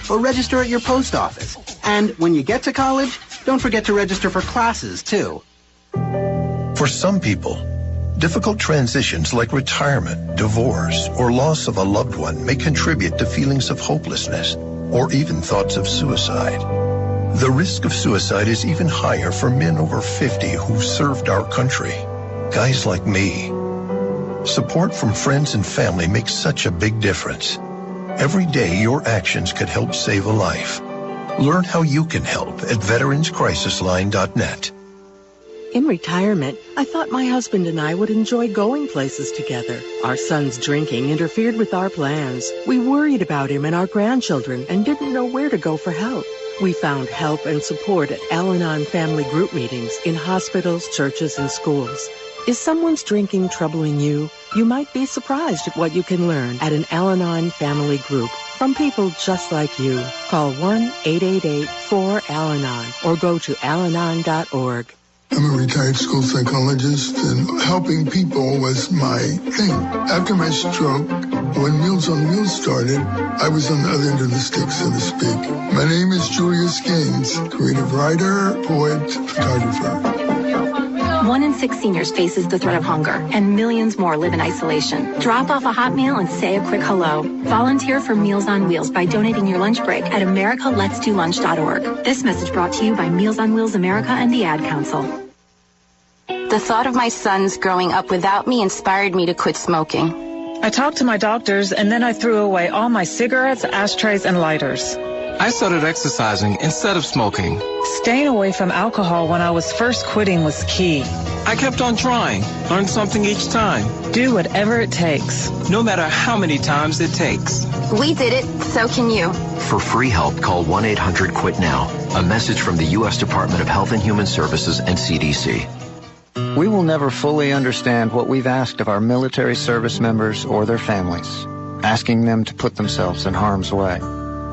or register at your post office. And when you get to college, don't forget to register for classes, too. For some people, difficult transitions like retirement, divorce, or loss of a loved one may contribute to feelings of hopelessness or even thoughts of suicide. The risk of suicide is even higher for men over 50 who've served our country. Guys like me. Support from friends and family makes such a big difference. Every day, your actions could help save a life. Learn how you can help at veteranscrisisline.net. In retirement, I thought my husband and I would enjoy going places together. Our son's drinking interfered with our plans. We worried about him and our grandchildren and didn't know where to go for help. We found help and support at Al-Anon family group meetings in hospitals, churches, and schools. Is someone's drinking troubling you? You might be surprised at what you can learn at an Al-Anon family group from people just like you. Call 1-888-4-AL-ANON or go to alanon.org. I'm a retired school psychologist, and helping people was my thing. After my stroke, when Meals on Wheels started, I was on the other end of the stick, so to speak. My name is Julius Gaines, creative writer, poet, photographer. 1 in 6 seniors faces the threat of hunger, and millions more live in isolation. Drop off a hot meal and say a quick hello. Volunteer for Meals on Wheels by donating your lunch break at americaletsdolunch.org. This message brought to you by Meals on Wheels America and the Ad Council. The thought of my sons growing up without me inspired me to quit smoking. I talked to my doctors, and then I threw away all my cigarettes, ashtrays, and lighters. I started exercising instead of smoking. Staying away from alcohol when I was first quitting was key. I kept on trying, learned something each time. Do whatever it takes. No matter how many times it takes. We did it, so can you. For free help, call 1-800-QUIT-NOW. A message from the U.S. Department of Health and Human Services and CDC. We will never fully understand what we've asked of our military service members or their families, asking them to put themselves in harm's way,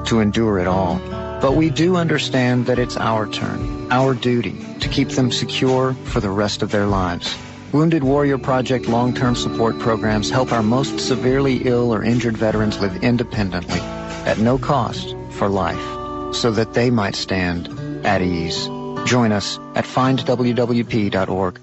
to endure it all. But we do understand that it's our turn, our duty, to keep them secure for the rest of their lives. Wounded Warrior Project long-term support programs help our most severely ill or injured veterans live independently, at no cost, for life, so that they might stand at ease. Join us at findwwp.org.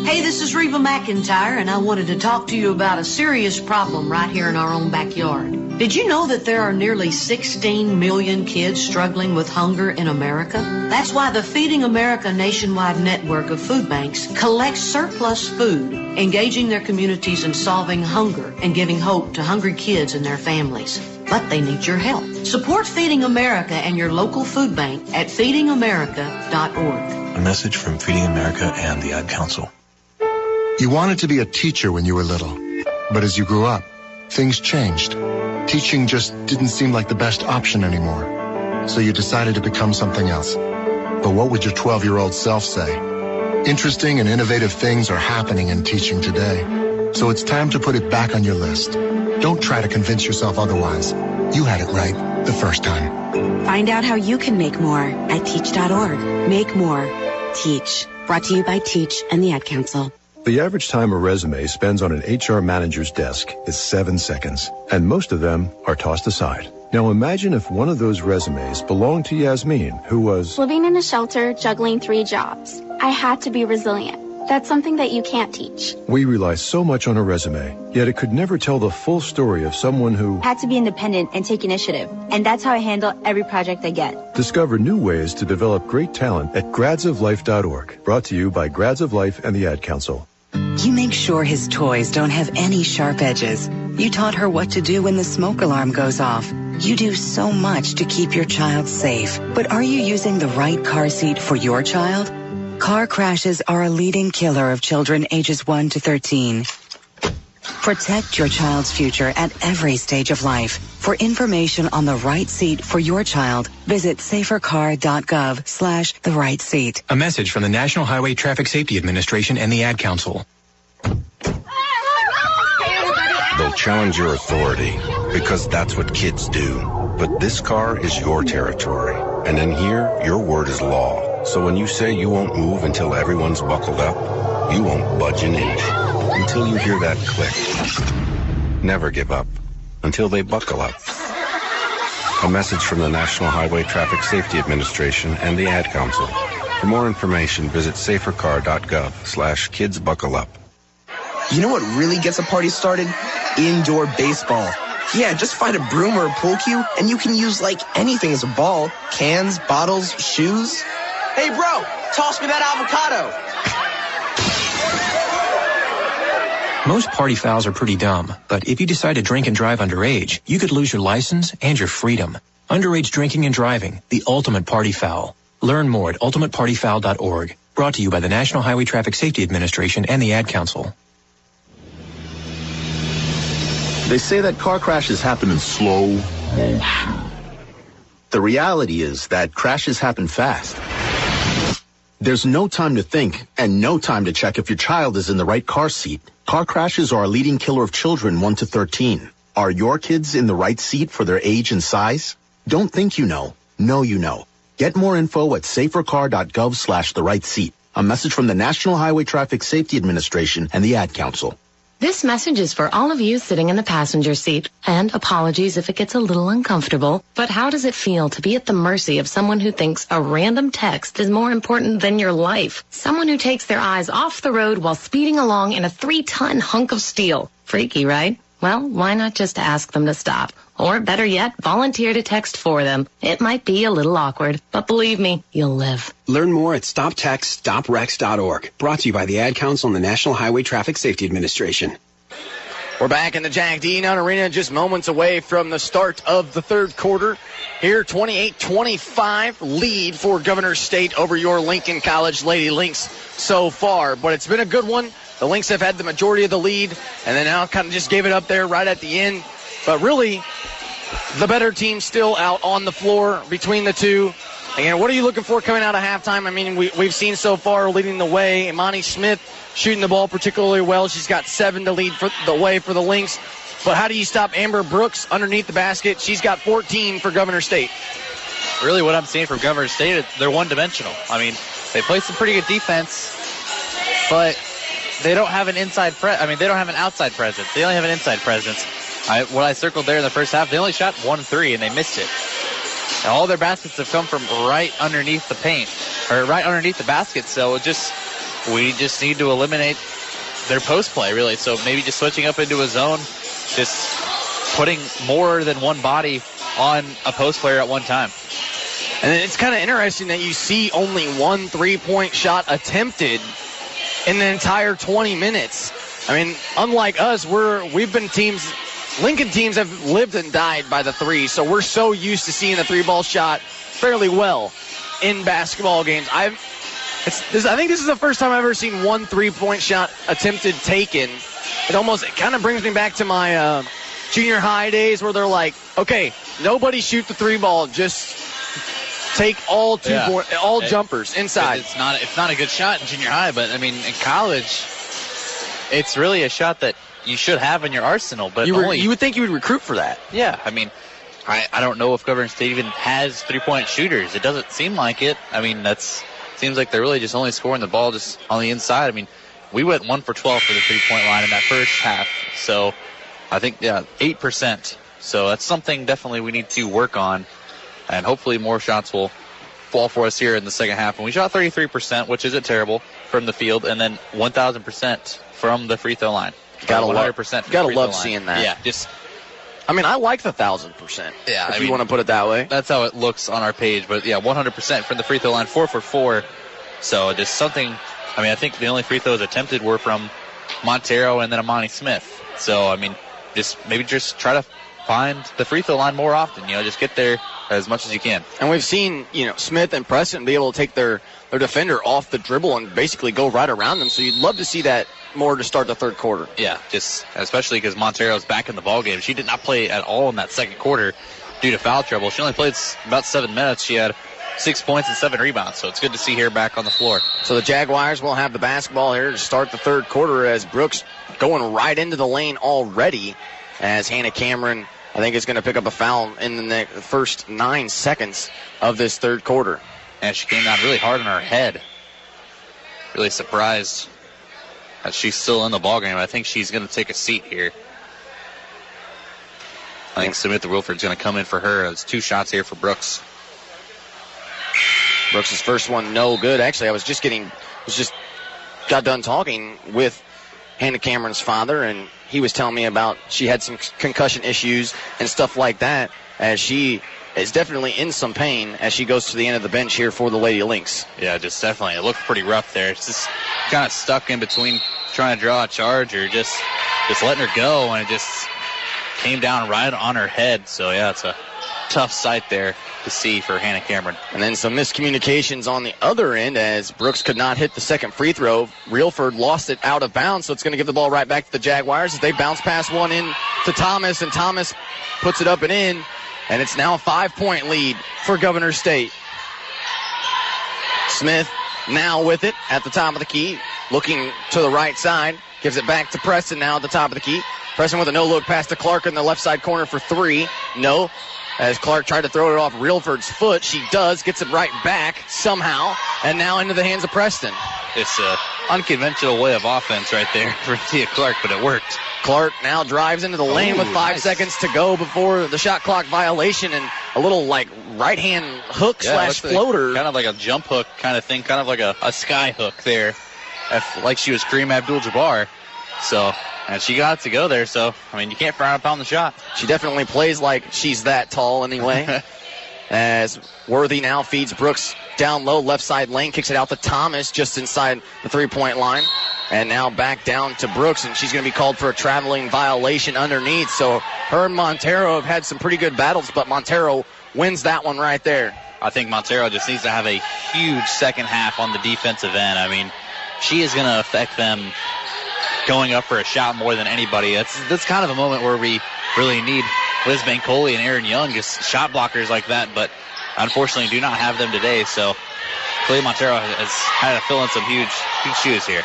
Hey, this is Reba McIntyre, and I wanted to talk to you about a serious problem right here in our own backyard. Did you know that there are nearly 16 million kids struggling with hunger in America? That's why the Feeding America nationwide network of food banks collects surplus food, engaging their communities in solving hunger and giving hope to hungry kids and their families. But they need your help. Support Feeding America and your local food bank at feedingamerica.org. A message from Feeding America and the Ad Council. You wanted to be a teacher when you were little, but as you grew up, things changed. Teaching just didn't seem like the best option anymore, so you decided to become something else. But what would your 12-year-old self say? Interesting and innovative things are happening in teaching today, so it's time to put it back on your list. Don't try to convince yourself otherwise. You had it right the first time. Find out how you can make more at teach.org. Make more. Teach. Brought to you by Teach and the Ad Council. The average time a resume spends on an HR manager's desk is 7 seconds, and most of them are tossed aside. Now imagine if one of those resumes belonged to Yasmin, who was living in a shelter, juggling 3 jobs. I had to be resilient. That's something that you can't teach. We rely so much on a resume, yet it could never tell the full story of someone who had to be independent and take initiative. And that's how I handle every project I get. Discover new ways to develop great talent at gradsoflife.org. Brought to you by Grads of Life and the Ad Council. You make sure his toys don't have any sharp edges. You taught her what to do when the smoke alarm goes off. You do so much to keep your child safe. But are you using the right car seat for your child? Car crashes are a leading killer of children ages 1 to 13. Protect your child's future at every stage of life. For information on the right seat for your child, visit safercar.gov/the right seat. A message from the National Highway Traffic Safety Administration and the Ad Council. They'll challenge your authority because that's what kids do. But this car is your territory. And in here, your word is law. So when you say you won't move until everyone's buckled up, you won't budge an inch until you hear that click. Never give up until they buckle up. A message from the National Highway Traffic Safety Administration and the Ad Council. For more information, visit safercar.gov/kidsbuckleup. You know what really gets a party started? Indoor baseball. Yeah, just find a broom or a pool cue, and you can use like anything as a ball. Cans, bottles, shoes. Hey, bro, toss me that avocado. Most party fouls are pretty dumb, but if you decide to drink and drive underage, you could lose your license and your freedom. Underage drinking and driving, the ultimate party foul. Learn more at ultimatepartyfoul.org. Brought to you by the National Highway Traffic Safety Administration and the Ad Council. They say that car crashes happen in slow motion. The reality is that crashes happen fast. There's no time to think and no time to check if your child is in the right car seat. Car crashes are a leading killer of children 1 to 13. Are your kids in the right seat for their age and size? Don't think you know. Know you know. Get more info at safercar.gov/the right seat. A message from the National Highway Traffic Safety Administration and the Ad Council. This message is for all of you sitting in the passenger seat. And apologies if it gets a little uncomfortable. But how does it feel to be at the mercy of someone who thinks a random text is more important than your life? Someone who takes their eyes off the road while speeding along in a 3-ton hunk of steel. Freaky, right? Well, why not just ask them to stop? Or better yet, volunteer to text for them. It might be a little awkward, but believe me, you'll live. Learn more at stoptextstoprex.org. Brought to you by the Ad Council and the National Highway Traffic Safety Administration. We're back in the Jack D. Nutt Arena, just moments away from the start of the third quarter. Here, 28-25 lead for Governor State over your Lincoln College Lady Lynx so far. But it's been a good one. The Lynx have had the majority of the lead, and then now kind of just gave it up there right at the end. But really, the better team still out on the floor between the two. Again, what are you looking for coming out of halftime? I mean, we've seen so far leading the way. Imani Smith shooting the ball particularly well. She's got 7 to lead for the way for the Lynx. But how do you stop Amber Brooks underneath the basket? She's got 14 for Governor State. Really what I'm seeing from Governor State, they're one-dimensional. I mean, they play some pretty good defense, but they don't have an outside presence. They only have an inside presence. What I circled there in the first half, they only shot 1-3 and they missed it. And all their baskets have come from right underneath the paint, or right underneath the basket. So we just need to eliminate their post play, really. So maybe just switching up into a zone, just putting more than one body on a post player at one time. And it's kind of interesting that you see only one 3-point shot attempted in the entire 20 minutes. I mean, unlike us, we've been teams. Lincoln teams have lived and died by the three, so we're so used to seeing the 3-ball shot fairly well in basketball games. I think this is the first time I've ever seen one 3-point shot attempted taken. It kind of brings me back to my junior high days where they're like, okay, nobody shoot the 3-ball, just take all jumpers inside. It's not a good shot in junior high, but I mean in college, it's really a shot that you should have in your arsenal, but you would think you would recruit for that. Yeah, I mean, I don't know if Governor State even has 3-point shooters. It doesn't seem like it. I mean, seems like they're really just only scoring the ball just on the inside. I mean, we went 1 for 12 for the 3-point line in that first half, so I think 8%. So that's something definitely we need to work on, and hopefully more shots will fall for us here in the second half. And we shot 33%, which isn't terrible from the field, and then 1,000% from the free throw line. Gotta love seeing that. Yeah, I like the 1,000%. Yeah, if you want to put it that way. That's how it looks on our page. But yeah, 100% from the free throw line, 4 for 4. So just something. I mean, I think the only free throws attempted were from Montero and then Imani Smith. So I mean, just try to find the free throw line more often. Just get there as much as you can. And we've seen Smith and Preston be able to take their defender off the dribble and basically go right around them. So you'd love to see that more to start the third quarter. Yeah, just especially because Montero's back in the ballgame. She did not play at all in that second quarter due to foul trouble. She only played about 7 minutes. She had 6 points and 7 rebounds, so it's good to see her back on the floor. So the Jaguars will have the basketball here to start the third quarter as Brooks going right into the lane already as Hannah Cameron, I think, is going to pick up a foul in the first 9 seconds of this third quarter. And she came down really hard on her head. Really surprised that she's still in the ballgame. I think she's going to take a seat here. I think Samantha Wilford's going to come in for her. It's 2 shots here for Brooks. Brooks' first one, no good. Actually, I got done talking with Hannah Cameron's father, and he was telling me about she had some concussion issues and stuff like that, as she is definitely in some pain as she goes to the end of the bench here for the Lady Lynx. Yeah, just definitely. It looked pretty rough there. It's just kind of stuck in between trying to draw a charge or just letting her go, and it just came down right on her head. So, yeah, it's a tough sight there to see for Hannah Cameron. And then some miscommunications on the other end as Brooks could not hit the second free throw. Reelford lost it out of bounds, so it's going to give the ball right back to the Jaguars as they bounce pass one in to Thomas, and Thomas puts it up and in. And it's now a 5-point lead for Governor State. Smith now with it at the top of the key, looking to the right side. Gives it back to Preston now at the top of the key. Preston with a no-look pass to Clark in the left side corner for 3. No. As Clark tried to throw it off Reelford's foot, she does, gets it right back somehow, and now into the hands of Preston. It's unconventional way of offense right there for Tia Clark, but it worked. Clark now drives into the lane with 5 seconds to go before the shot clock violation, and a little like right-hand hook slash floater. Kind of like a jump hook kind of thing, kind of like a sky hook there, like she was Kareem Abdul-Jabbar. So, and she got it to go there, so, I mean, you can't frown upon the shot. She definitely plays like she's that tall anyway. As Worthy now feeds Brooks down low, left side lane, kicks it out to Thomas just inside the three-point line. And now back down to Brooks, and she's going to be called for a traveling violation underneath. So her and Montero have had some pretty good battles, but Montero wins that one right there. I think Montero just needs to have a huge second half on the defensive end. I mean, she is going to affect them going up for a shot more than anybody. That's kind of a moment where we really need Liz Bancoli and Aaron Young, just shot blockers like that, but unfortunately do not have them today. So Clea Montero has had to fill in some huge shoes here.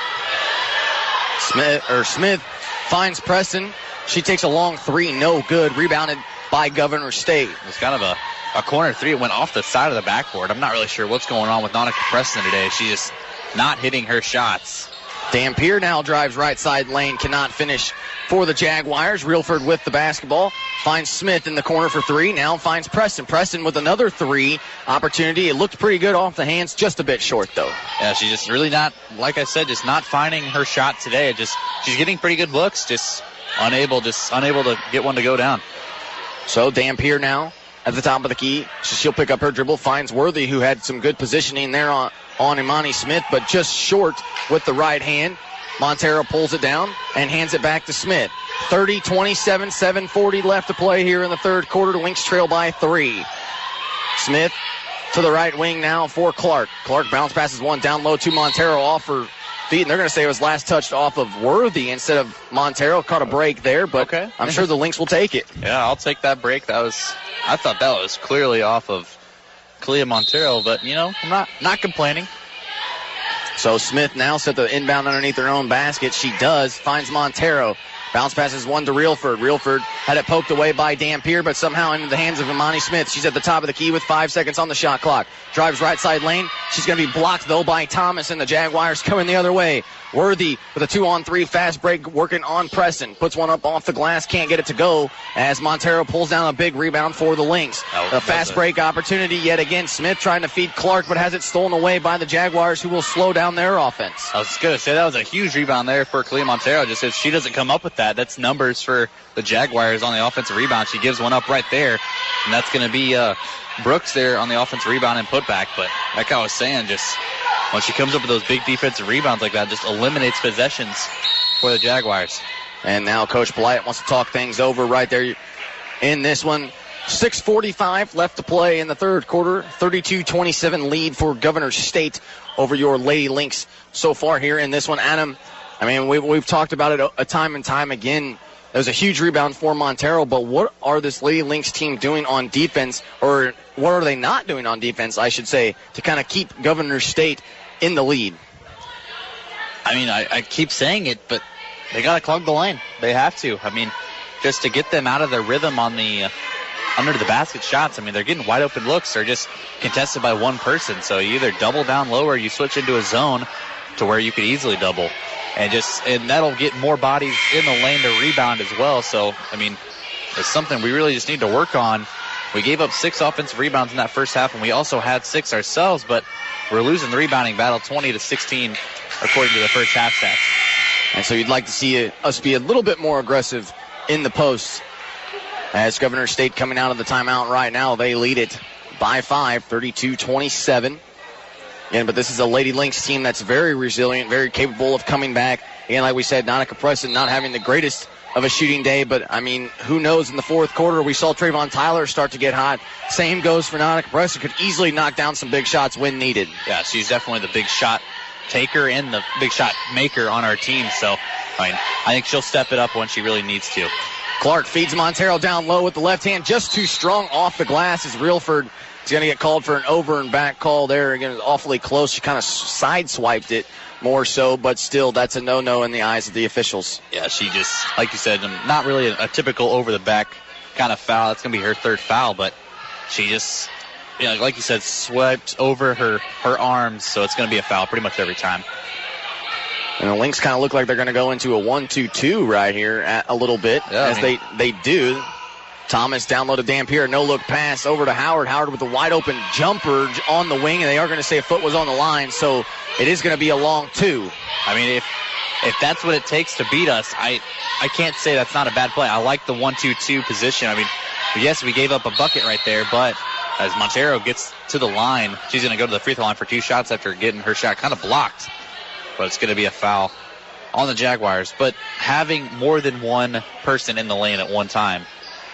Smith finds Preston. She takes a long three, no good. Rebounded by Governor State. It's kind of a corner three. It went off the side of the backboard. I'm not really sure what's going on with Monica Preston today. She's just not hitting her shots. Dampier now drives right side lane, cannot finish for the Jaguars. Reelford with the basketball. Finds Smith in the corner for three. Now finds Preston. Preston with another three opportunity. It looked pretty good off the hands. Just a bit short, though. Yeah, she's just really not, like I said, just not finding her shot today. She's getting pretty good looks, just unable to get one to go down. So Dampier now at the top of the key. She'll pick up her dribble. Finds Worthy, who had some good positioning there on Imani Smith, but just short with the right hand. Montero pulls it down and hands it back to Smith. 30-27, 7:40 left to play here in the third quarter. The Lynx trail by 3. Smith to the right wing now for Clark. Clark bounce passes one down low to Montero off her feet, and they're going to say it was last touched off of Worthy instead of Montero. Caught a break there, but okay. I'm sure the Lynx will take it. Yeah, I'll take that break. I thought that was clearly off of Clea Montero, but, I'm not complaining. So Smith now set the inbound underneath her own basket. She does. Finds Montero. Bounce passes one to Reelford. Reelford had it poked away by Dampier, but somehow into the hands of Imani Smith. She's at the top of the key with 5 seconds on the shot clock. Drives right side lane. She's going to be blocked, though, by Thomas, and the Jaguars coming the other way. Worthy with a 2-on-3 fast break working on Preston. Puts one up off the glass. Can't get it to go as Montero pulls down a big rebound for the Lynx. A fast break opportunity yet again. Smith trying to feed Clark, but has it stolen away by the Jaguars, who will slow down their offense. I was going to say that was a huge rebound there for Clea Montero. Just if she doesn't come up with that, that's numbers for the Jaguars on the offensive rebound. She gives one up right there, and that's going to be Brooks there on the offensive rebound and putback. But like I was saying, just when she comes up with those big defensive rebounds like that, just eliminates possessions for the Jaguars. And now Coach Blyant wants to talk things over right there in this one. 6:45 left to play in the third quarter. 32-27 lead for Governor State over your Lady Lynx so far here in this one. Adam, I mean, we've talked about it a time and time again. There's a huge rebound for Montero, but what are this Lady Lynx team doing on defense, or what are they not doing on defense, I should say, to kind of keep Governor State in the lead? I mean, I keep saying it, but they got to clog the lane. They have to. I mean, just to get them out of their rhythm on the under the basket shots. I mean, they're getting wide open looks. They're just contested by one person. So you either double down low or you switch into a zone to where you could easily double. And that'll get more bodies in the lane to rebound as well. So, I mean, it's something we really just need to work on. We gave up 6 offensive rebounds in that first half, and we also had 6 ourselves, but we're losing the rebounding battle 20-16 according to the first half stats. And so you'd like to see us be a little bit more aggressive in the post. As Governor State coming out of the timeout right now, they lead it by 5, 32-27. Again, but this is a Lady Lynx team that's very resilient, very capable of coming back. Again, like we said, Nonica Preston not having the greatest of a shooting day, but, I mean, who knows? In the fourth quarter, we saw Trayvon Tyler start to get hot. Same goes for Nonica Preston. Could easily knock down some big shots when needed. Yeah, she's definitely the big shot taker and the big shot maker on our team. So, I mean, I think she'll step it up when she really needs to. Clark feeds Montero down low with the left hand, just too strong off the glass as Reelford is going to get called for an over and back call there. Again, awfully close. She kind of sideswiped it more so, but still, that's a no-no in the eyes of the officials. Yeah, she just, like you said, not really a typical over-the-back kind of foul. That's going to be her third foul, but she just, like you said, swept over her arms, so it's going to be a foul pretty much every time. And the Lynx kind of look like they're going to go into a 1-2-2 right here a little bit, they do. Thomas down low to Dampier. No-look pass over to Howard. Howard with a wide-open jumper on the wing, and they are going to say a foot was on the line, so it is going to be a long 2. I mean, if that's what it takes to beat us, I can't say that's not a bad play. I like the 1-2-2 position. I mean, yes, we gave up a bucket right there, but as Montero gets to the line, she's going to go to the free throw line for 2 shots after getting her shot kind of blocked. But it's going to be a foul on the Jaguars. But having more than one person in the lane at one time,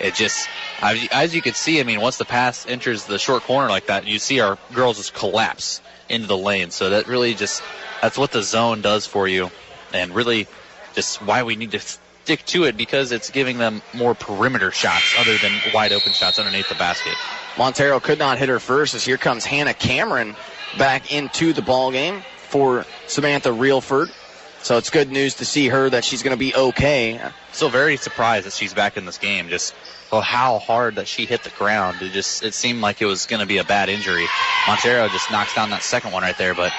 it just, as you can see, I mean, once the pass enters the short corner like that, you see our girls just collapse into the lane. So that really that's what the zone does for you. And really just why we need to stick to it, because it's giving them more perimeter shots other than wide open shots underneath the basket. Montero could not hit her first, as here comes Hannah Cameron back into the ball game for Samantha Reelford. So it's good news to see her that she's going to be okay. Still very surprised that she's back in this game. Just how hard that she hit the ground. It seemed like it was going to be a bad injury. Montero just knocks down that second one right there, but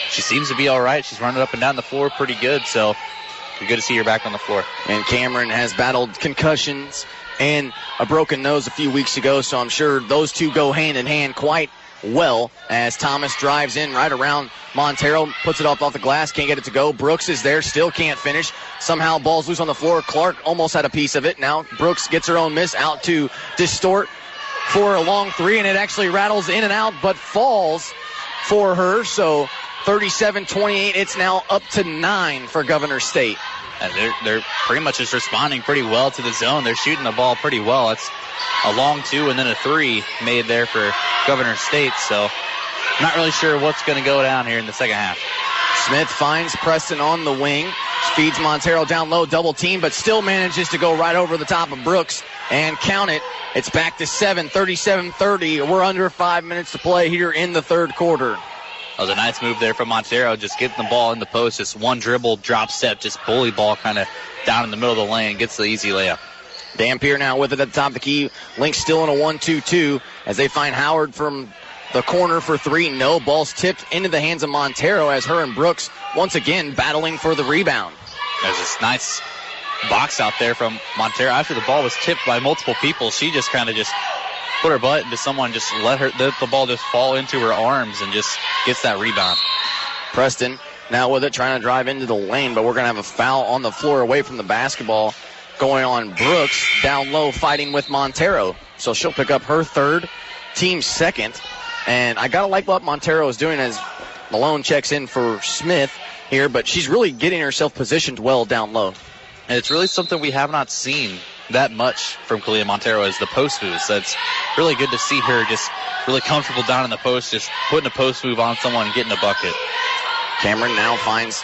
she seems to be all right. She's running up and down the floor pretty good, so it's good to see her back on the floor. And Cameron has battled concussions and a broken nose a few weeks ago, so I'm sure those two go hand in hand quite well as Thomas drives in right around Montero, puts it off the glass, can't get it to go. Brooks is there, still can't finish. Somehow ball's loose on the floor. Clark almost had a piece of it. Now Brooks gets her own miss out to Distort for a long 3, and it actually rattles in and out but falls for her. So 37-28, it's now up to 9 for Governor State. And they're pretty much just responding pretty well to the zone. They're shooting the ball pretty well. It's a long 2 and then a 3 made there for Governor State. So I'm not really sure what's going to go down here in the second half. Smith finds Preston on the wing. Feeds Montero down low, double team, but still manages to go right over the top of Brooks and count it. It's back to 7, 37-30. We're under 5 minutes to play here in the third quarter. That was a nice move there from Montero, just getting the ball in the post, just one dribble, drop step, just bully ball kind of down in the middle of the lane, gets the easy layup. Dampier now with it at the top of the key. Lynx still in a 1-2-2 as they find Howard from the corner for 3. No, ball's tipped into the hands of Montero as her and Brooks once again battling for the rebound. There's this nice box out there from Montero. After the ball was tipped by multiple people, she just kind of just put her butt into someone, just let the ball just fall into her arms and just gets that rebound. Preston now with it, trying to drive into the lane, but we're going to have a foul on the floor away from the basketball going on Brooks, down low fighting with Montero. So she'll pick up her third, team's second. And I got to like what Montero is doing as Malone checks in for Smith here, but she's really getting herself positioned well down low. And it's really something we have not seen that much from Kalia Montero as the post moves. That's really good to see her just really comfortable down in the post, just putting a post move on someone and getting a bucket. Cameron now finds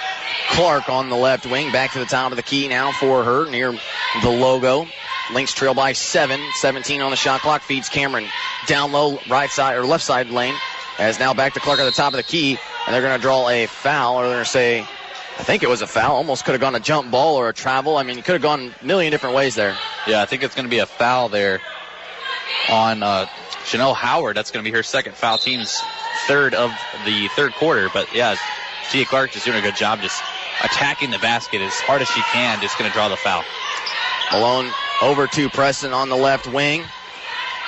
Clark on the left wing, back to the top of the key now for her near the logo. Lynx trail by 7, 17 on the shot clock, feeds Cameron down low right side or left side lane, as now back to Clark at the top of the key, and they're going to draw a foul, or they're going to say, I think it was a foul. Almost could have gone a jump ball or a travel. I mean, it could have gone a million different ways there. Yeah, I think it's going to be a foul there on Chanel Howard. That's going to be her second foul, team's third of the third quarter. But, yeah, Tia Clark just doing a good job just attacking the basket as hard as she can, just going to draw the foul. Malone over to Preston on the left wing,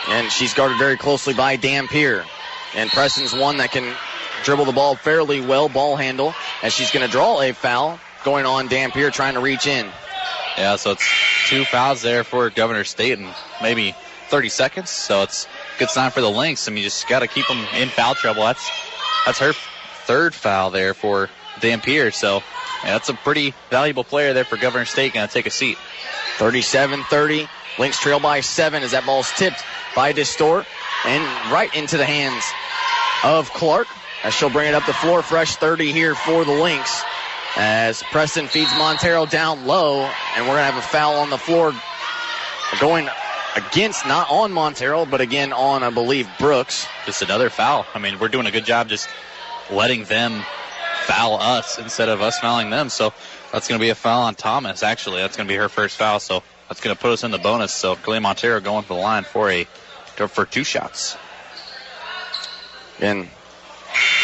and she's guarded very closely by Dampier. And Preston's one that can dribble the ball fairly well, ball handle, as she's going to draw a foul going on Dampier trying to reach in. Yeah, so it's 2 fouls there for Governor State in maybe 30 seconds. So it's a good sign for the Lynx. I mean, you just got to keep them in foul trouble. That's her third foul there for Dampier. So yeah, that's a pretty valuable player there for Governor State. Going to take a seat. 37-30. Lynx trail by 7 as that ball's tipped by Distort and right into the hands of Clark, as she'll bring it up the floor. Fresh 30 here for the Lynx as Preston feeds Montero down low, and we're going to have a foul on the floor going against, not on Montero, but again on, I believe, Brooks. Just another foul. I mean, we're doing a good job just letting them foul us instead of us fouling them. So that's going to be a foul on Thomas, actually. That's going to be her first foul, so that's going to put us in the bonus. So Kalia Montero going for the line for 2 shots. And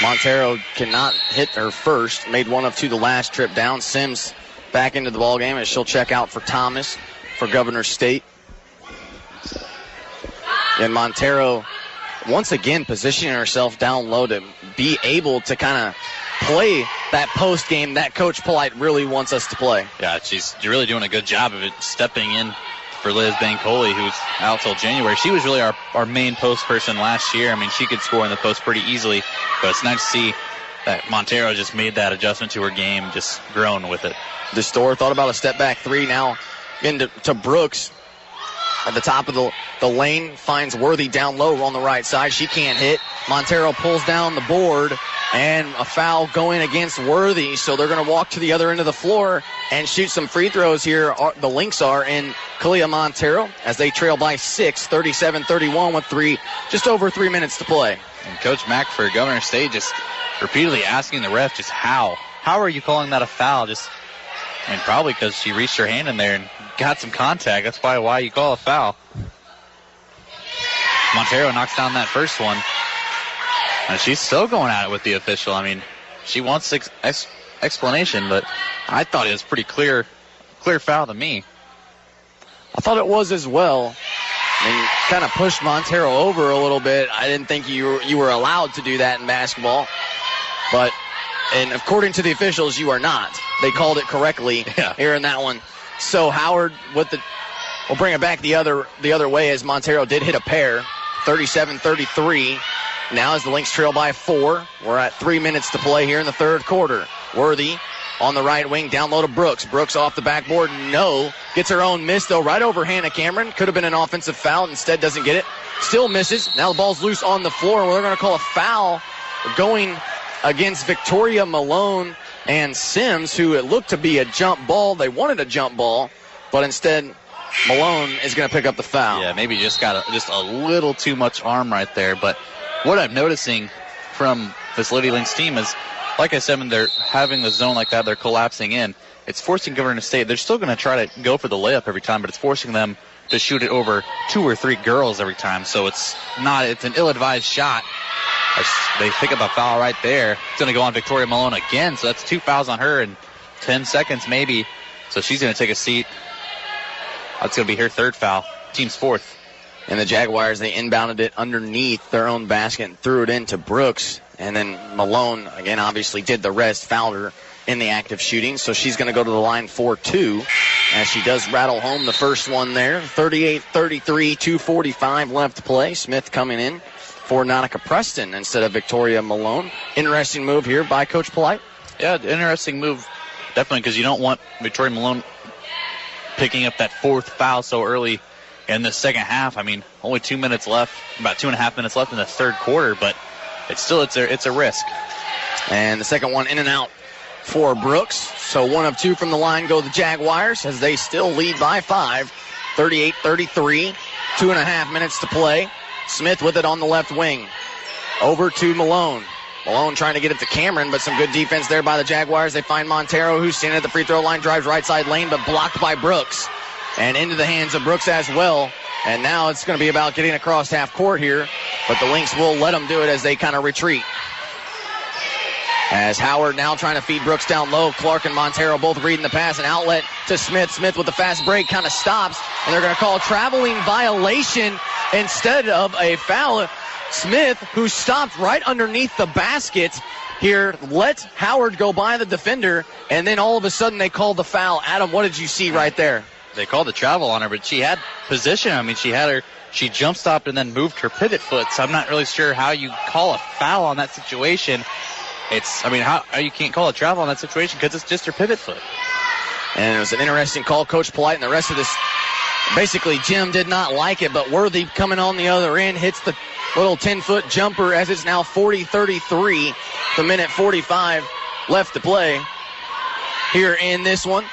Montero cannot hit her first. Made 1 of 2 the last trip down. Sims back into the ballgame as she'll check out for Thomas for Governor State. And Montero once again positioning herself down low to be able to kind of play that post game that Coach Polite really wants us to play. Yeah, she's really doing a good job of it, stepping in for Liz Bancoli, who's out till January. She was really our main post person last year. I mean, she could score in the post pretty easily, but it's nice to see that Montero just made that adjustment to her game, just grown with it. DeStore thought about a step back three, now into Brooks. At the top of the lane, finds Worthy down low on the right side. She can't hit. Montero pulls down the board, and a foul going against Worthy. So they're going to walk to the other end of the floor and shoot some free throws here. The Lynx are in Kalia Montero as they trail by 6, 37-31 with just over 3 minutes to play. And Coach Mack for Governor State just repeatedly asking the ref just how are you calling that a foul? Probably because she reached her hand in there and got some contact. That's probably why you call a foul. Montero knocks down that first one. And she's still going at it with the official. I mean, she wants explanation, but I thought it was pretty clear foul to me. I thought it was as well. And kind of pushed Montero over a little bit. I didn't think you were allowed to do that in basketball. And according to the officials, you are not. They called it correctly here in that one. So Howard we'll bring it back the other way as Montero did hit a pair. 37-33. Now as the Lynx trail by 4. We're at 3 minutes to play here in the third quarter. Worthy on the right wing, down low to Brooks. Brooks off the backboard, no. Gets her own miss, though, right over Hannah Cameron. Could have been an offensive foul. Instead, doesn't get it. Still misses. Now the ball's loose on the floor. We're going to call a foul going against Victoria Malone and Sims, who it looked to be a jump ball. They wanted a jump ball, but instead Malone is going to pick up the foul. Yeah, maybe just got just a little too much arm right there. But what I'm noticing from this Lady Lynx team is, like I said, when they're having the zone like that, they're collapsing in. It's forcing Governor State. They're still going to try to go for the layup every time, but it's forcing them to shoot it over 2 or 3 girls every time. So it's an ill-advised shot. They pick up a foul right there. It's going to go on Victoria Malone again, so that's 2 fouls on her in 10 seconds maybe. So she's going to take a seat. That's going to be her 3rd foul, team's 4th. And the Jaguars, they inbounded it underneath their own basket and threw it into Brooks. And then Malone, again, obviously did the rest, fouled her in the act of shooting. So she's going to go to the line for 2 as she does rattle home the first one there. 38-33, 2:45 left to play. Smith coming in for Nautica Preston instead of Victoria Malone. Interesting move here by Coach Polite. Yeah, interesting move, definitely, because you don't want Victoria Malone picking up that 4th foul so early in the second half. I mean, only 2 minutes left, about 2.5 minutes left in the third quarter, but it's a risk. And the second one in and out for Brooks. So 1 of 2 from the line go the Jaguars as they still lead by 5. 38-33, 2.5 minutes to play. Smith with it on the left wing. Over to Malone. Malone trying to get it to Cameron, but some good defense there by the Jaguars. They find Montero, who's standing at the free throw line, drives right side lane, but blocked by Brooks. And into the hands of Brooks as well. And now it's going to be about getting across half court here, but the Lynx will let them do it as they kind of retreat. As Howard now trying to feed Brooks down low. Clark and Montero both reading the pass. An outlet to Smith. Smith with the fast break kind of stops, and they're going to call a traveling violation instead of a foul. Smith, who stopped right underneath the basket here, let Howard go by the defender, and then all of a sudden they called the foul. Adam, what did you see right there? They called the travel on her, but she had position. I mean, she jump stopped and then moved her pivot foot, so I'm not really sure how you call a foul on that situation. How you can't call a travel on that situation because it's just her pivot foot. And it was an interesting call. Coach Polite and the rest of this, basically Jim did not like it, but Worthy coming on the other end hits the little 10-foot jumper as it's now 40-33, the minute 45 left to play here in this one.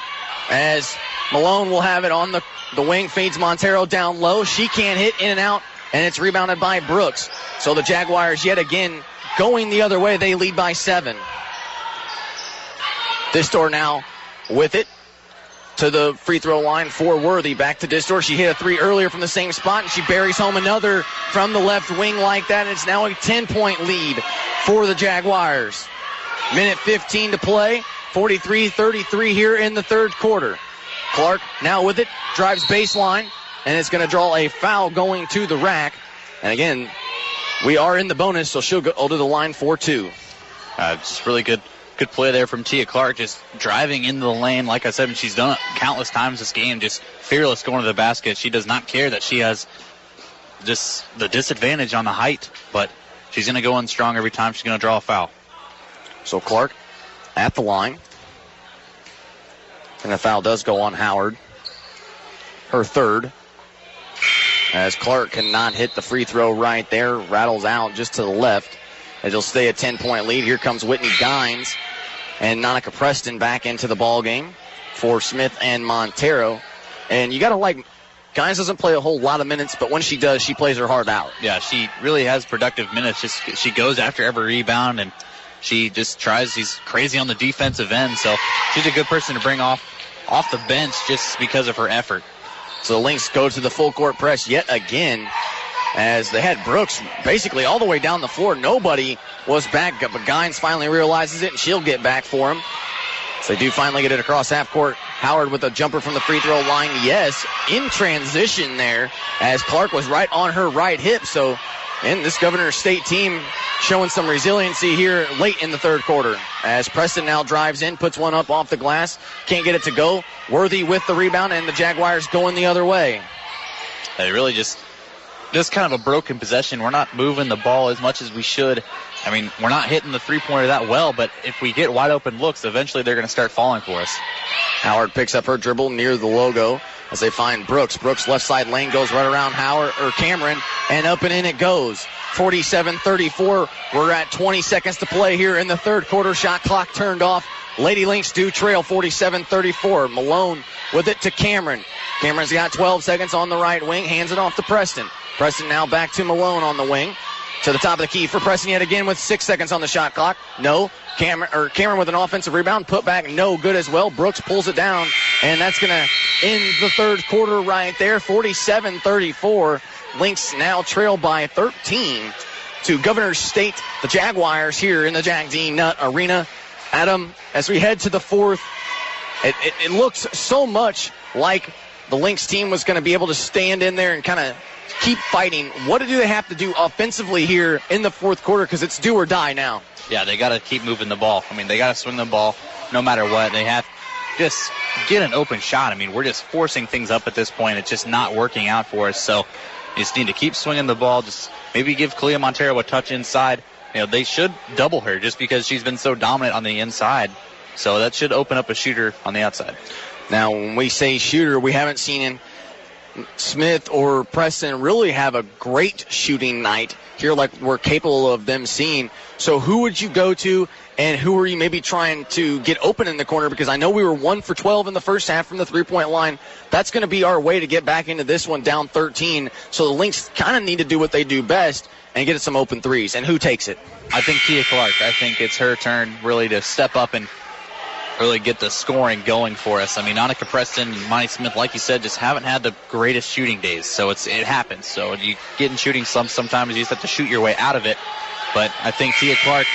As Malone will have it on the wing, feeds Montero down low. She can't hit, in and out, and it's rebounded by Brooks. So the Jaguars yet again going the other way. They lead by 7. Distor now with it to the free throw line for Worthy. Back to Distor. She hit a 3 earlier from the same spot, and she buries home another from the left wing like that. And it's now a 10-point lead for the Jaguars. Minute 15 to play. 43-33 here in the third quarter. Clark now with it, drives baseline, and it's going to draw a foul going to the rack. And again, we are in the bonus, so she'll go to the line for 2. Just really good play there from Tia Clark, just driving into the lane. Like I said, she's done it countless times this game, just fearless going to the basket. She does not care that she has just the disadvantage on the height, but she's going to go in strong every time she's going to draw a foul. So Clark at the line. And the foul does go on Howard. Her third. As Clark cannot hit the free throw right there. Rattles out just to the left. As he'll stay a 10-point lead. Here comes Whitney Gines. And Monica Preston back into the ball game for Smith and Montero. And you got to like, Gines doesn't play a whole lot of minutes, but when she does, she plays her heart out. Yeah, she really has productive minutes. Just she goes after every rebound, and she just tries. She's crazy on the defensive end, so she's a good person to bring off the bench just because of her effort. So the Lynx go to the full court press yet again as they had Brooks basically all the way down the floor. Nobody was back, but Gines finally realizes it, and she'll get back for him. So they do finally get it across half court. Howard with a jumper from the free throw line. Yes, in transition there as Clark was right on her right hip. So, and this Governor State team showing some resiliency here late in the third quarter. As Preston now drives in, puts one up off the glass. Can't get it to go. Worthy with the rebound, and the Jaguars going the other way. They really just kind of a broken possession. We're not moving the ball as much as we should. I mean, we're not hitting the three-pointer that well, but if we get wide open looks, eventually they're going to start falling for us. Howard picks up her dribble near the logo as they find Brooks. Brooks left side lane goes right around Cameron, and up and in it goes. 47-34. We're at 20 seconds to play here in the third quarter. Shot clock turned off. Lady Lynx do trail 47-34. Malone with it to Cameron. Cameron's got 12 seconds on the right wing. Hands it off to Preston. Preston now back to Malone on the wing. To the top of the key for Preston yet again with 6 seconds on the shot clock. No. Cameron with an offensive rebound. Put back. No good as well. Brooks pulls it down. And that's going to end the third quarter right there. 47-34. Lynx now trail by 13 to Governor State. The Jaguars here in the Jack D. Nutt Arena. Adam, as we head to the fourth, it looks so much like the Lynx team was going to be able to stand in there and kind of keep fighting. What do they have to do offensively here in the fourth quarter? Because it's do or die now. Yeah, they got to keep moving the ball. I mean, they got to swing the ball no matter what. They have just get an open shot. I mean, we're just forcing things up at this point. It's just not working out for us. So you just need to keep swinging the ball. Just maybe give Kalia Montero a touch inside. You know, they should double her just because she's been so dominant on the inside. So that should open up a shooter on the outside. Now, when we say shooter, we haven't seen Smith or Preston really have a great shooting night here like we're capable of them seeing. So who would you go to, and who are you maybe trying to get open in the corner? Because I know we were 1 for 12 in the first half from the three-point line. That's going to be our way to get back into this one down 13. So the Lynx kind of need to do what they do best and get some open threes. And who takes it? I think Tia Clark. I think it's her turn really to step up and really get the scoring going for us. I mean, Annika Preston and Monty Smith, like you said, just haven't had the greatest shooting days. So it happens. So you get in shooting slumps sometimes. You just have to shoot your way out of it. But I think Tia Clark,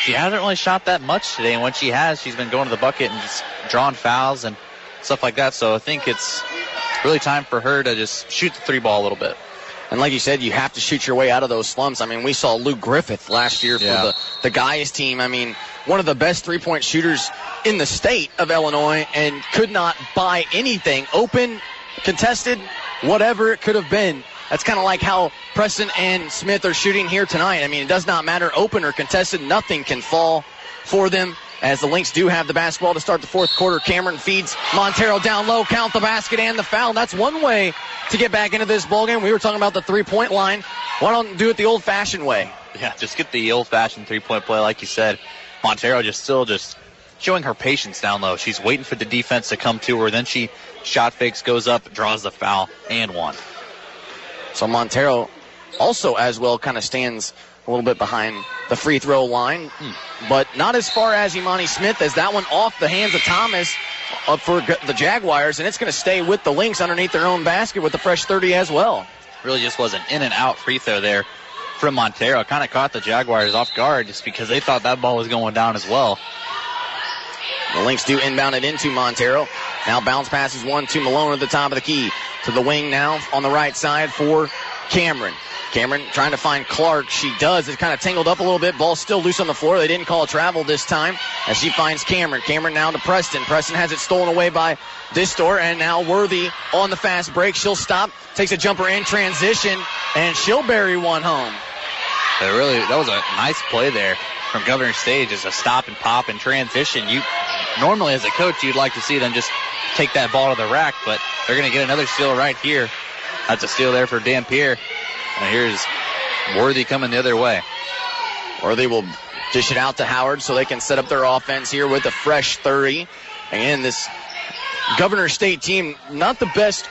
she hasn't really shot that much today. And when she has, she's been going to the bucket and just drawing fouls and stuff like that. So I think it's really time for her to just shoot the three ball a little bit. And like you said, you have to shoot your way out of those slumps. I mean, we saw Luke Griffith last year for the guys team. I mean, one of the best three-point shooters in the state of Illinois, and could not buy anything. Open, contested, whatever it could have been. That's kind of like how Preston and Smith are shooting here tonight. I mean, it does not matter, open or contested, nothing can fall for them. As the Lynx do have the basketball to start the fourth quarter. Cameron feeds Montero down low, count the basket and the foul. That's one way to get back into this ballgame. We were talking about the three-point line. Why don't do it the old-fashioned way? Yeah, just get the old-fashioned three-point play, like you said. Montero still showing her patience down low. She's waiting for the defense to come to her. Then she shot fakes, goes up, draws the foul, and one. So Montero also as well kind of stands a little bit behind the free throw line, but not as far as Imani Smith, as that one off the hands of Thomas up for the Jaguars, and it's going to stay with the Lynx underneath their own basket with the fresh 30 as well. Really just was an in and out free throw there from Montero. Kind of caught the Jaguars off guard just because they thought that ball was going down as well. The Lynx do inbound it into Montero. Now bounce passes one to Malone at the top of the key. To the wing now on the right side for Cameron. Cameron trying to find Clark. She does. It's kind of tangled up a little bit. Ball still loose on the floor. They didn't call travel this time as she finds Cameron. Cameron now to Preston. Preston has it stolen away by Distor, and now Worthy on the fast break. She'll stop, takes a jumper in transition, and she'll bury one home. That was a nice play there from Governor State. Just a stop and pop and transition. Normally as a coach, you'd like to see them just take that ball to the rack, but they're going to get another steal right here. That's a steal there for Dampier. And here's Worthy coming the other way. Worthy will dish it out to Howard so they can set up their offense here with a fresh 30. Again, this Governor State team, not the best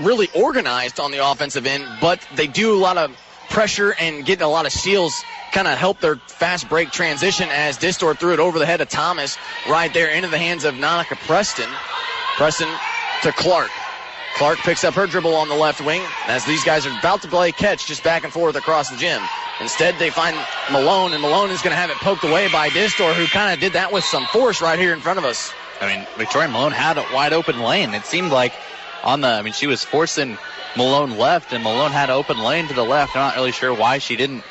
really organized on the offensive end, but they do a lot of pressure and getting a lot of steals, kind of help their fast break transition as Distor threw it over the head of Thomas right there into the hands of Nanika Preston. Preston to Clark. Clark picks up her dribble on the left wing as these guys are about to play catch just back and forth across the gym. Instead, they find Malone, and Malone is going to have it poked away by Distor, who kind of did that with some force right here in front of us. I mean, Victoria Malone had a wide open lane. It seemed like she was forcing Malone left, and Malone had an open lane to the left. I'm not really sure why she didn't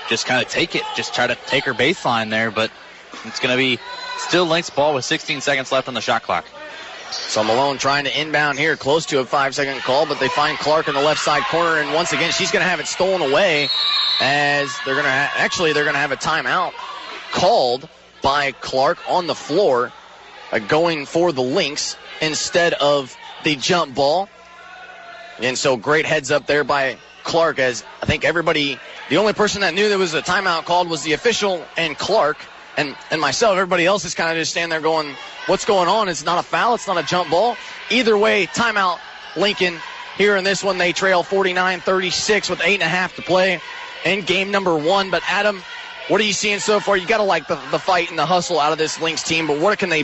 just kind of take it, just try to take her baseline there, but it's going to be still Lynx ball with 16 seconds left on the shot clock. So Malone trying to inbound here, close to a 5-second call, but they find Clark in the left side corner, and once again she's going to have it stolen away as they're going to have a timeout called by Clark on the floor, going for the Lynx instead of the jump ball. And so great heads up there by Clark, as I think everybody, the only person that knew there was a timeout called was the official and Clark and myself. Everybody else is kind of just standing there going, what's going on? It's not a foul. It's not a jump ball. Either way, timeout Lincoln. Here in this one, they trail 49-36 with 8.5 to play in game number 1. But Adam, what are you seeing so far? You got to like the fight and the hustle out of this Lynx team, but what can they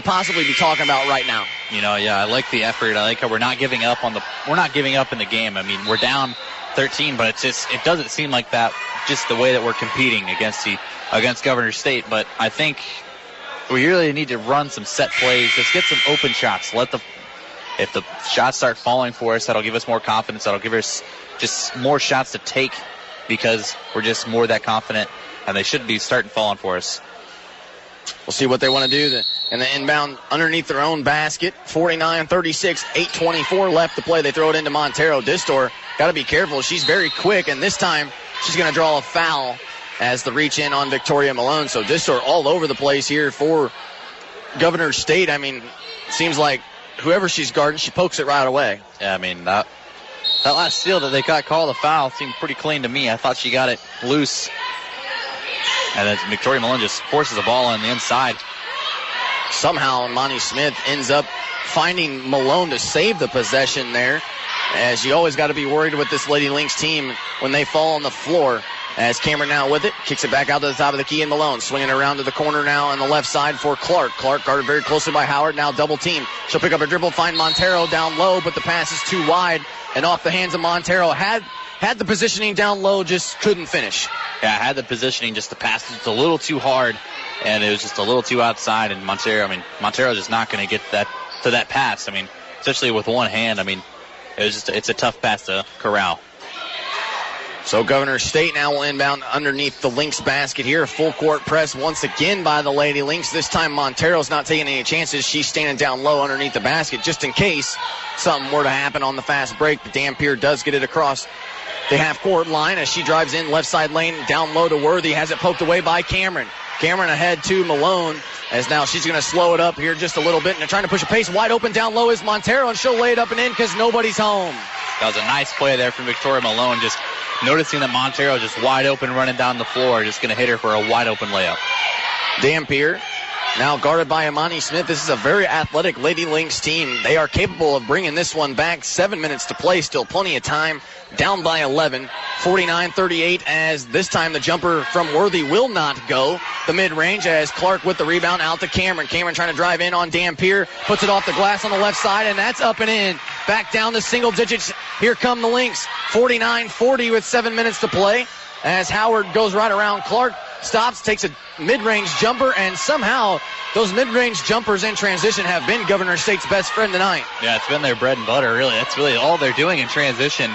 possibly be talking about right now? I like the effort. I like how we're not giving up in the game. I mean, we're down 13, but it doesn't seem like that just the way that we're competing against Governor State. But I think we really need to run some set plays. Just get some open shots. If the shots start falling for us, that'll give us more confidence. That'll give us just more shots to take because we're just more that confident, and they should be starting falling for us. We'll see what they want to do in the inbound underneath their own basket. 49-36, 8:24 left to play. They throw it into Montero. Distor got to be careful. She's very quick, and this time she's going to draw a foul as the reach in on Victoria Malone. So Distor all over the place here for Governor State. I mean, seems like whoever she's guarding, she pokes it right away. Yeah, I mean, that last steal that they got called a foul seemed pretty clean to me. I thought she got it loose. And then Victoria Malone just forces the ball on the inside. Somehow Monty Smith ends up finding Malone to save the possession there, as you always got to be worried with this Lady Lynx team when they fall on the floor. As Cameron now with it, kicks it back out to the top of the key, and Malone swinging around to the corner now on the left side for Clark. Clark guarded very closely by Howard, now double team. She'll pick up a dribble, find Montero down low, but the pass is too wide and off the hands of Montero. Had the positioning down low, just couldn't finish. Yeah, had the positioning, just the pass was just a little too hard, and it was just a little too outside, and Montero's just not going to get to that pass. I mean, especially with one hand. I mean, it's a tough pass to corral. So Governor State now will inbound underneath the Lynx basket here. Full court press once again by the Lady Lynx. This time Montero's not taking any chances. She's standing down low underneath the basket just in case something were to happen on the fast break. But Dampier does get it across the half-court line as she drives in left side lane, down low to Worthy. Has it poked away by Cameron. Cameron ahead to Malone, as now she's going to slow it up here just a little bit. And they're trying to push a pace. Wide open down low is Montero, and she'll lay it up and in because nobody's home. That was a nice play there from Victoria Malone, just noticing that Montero just wide open running down the floor, just going to hit her for a wide open layup. Dampier now guarded by Imani Smith. This is a very athletic Lady Lynx team. They are capable of bringing this one back. 7 minutes to play, still plenty of time. Down by 11, 49-38, as this time the jumper from Worthy will not go. The mid-range as Clark with the rebound out to Cameron. Cameron trying to drive in on Dampier, puts it off the glass on the left side, and that's up and in. Back down to single digits. Here come the Lynx. 49-40 with 7 minutes to play. as Howard goes right around Clark, stops, takes a mid-range jumper, and somehow those mid-range jumpers in transition have been Governor State's best friend tonight. Yeah, it's been their bread and butter, really. That's really all they're doing in transition,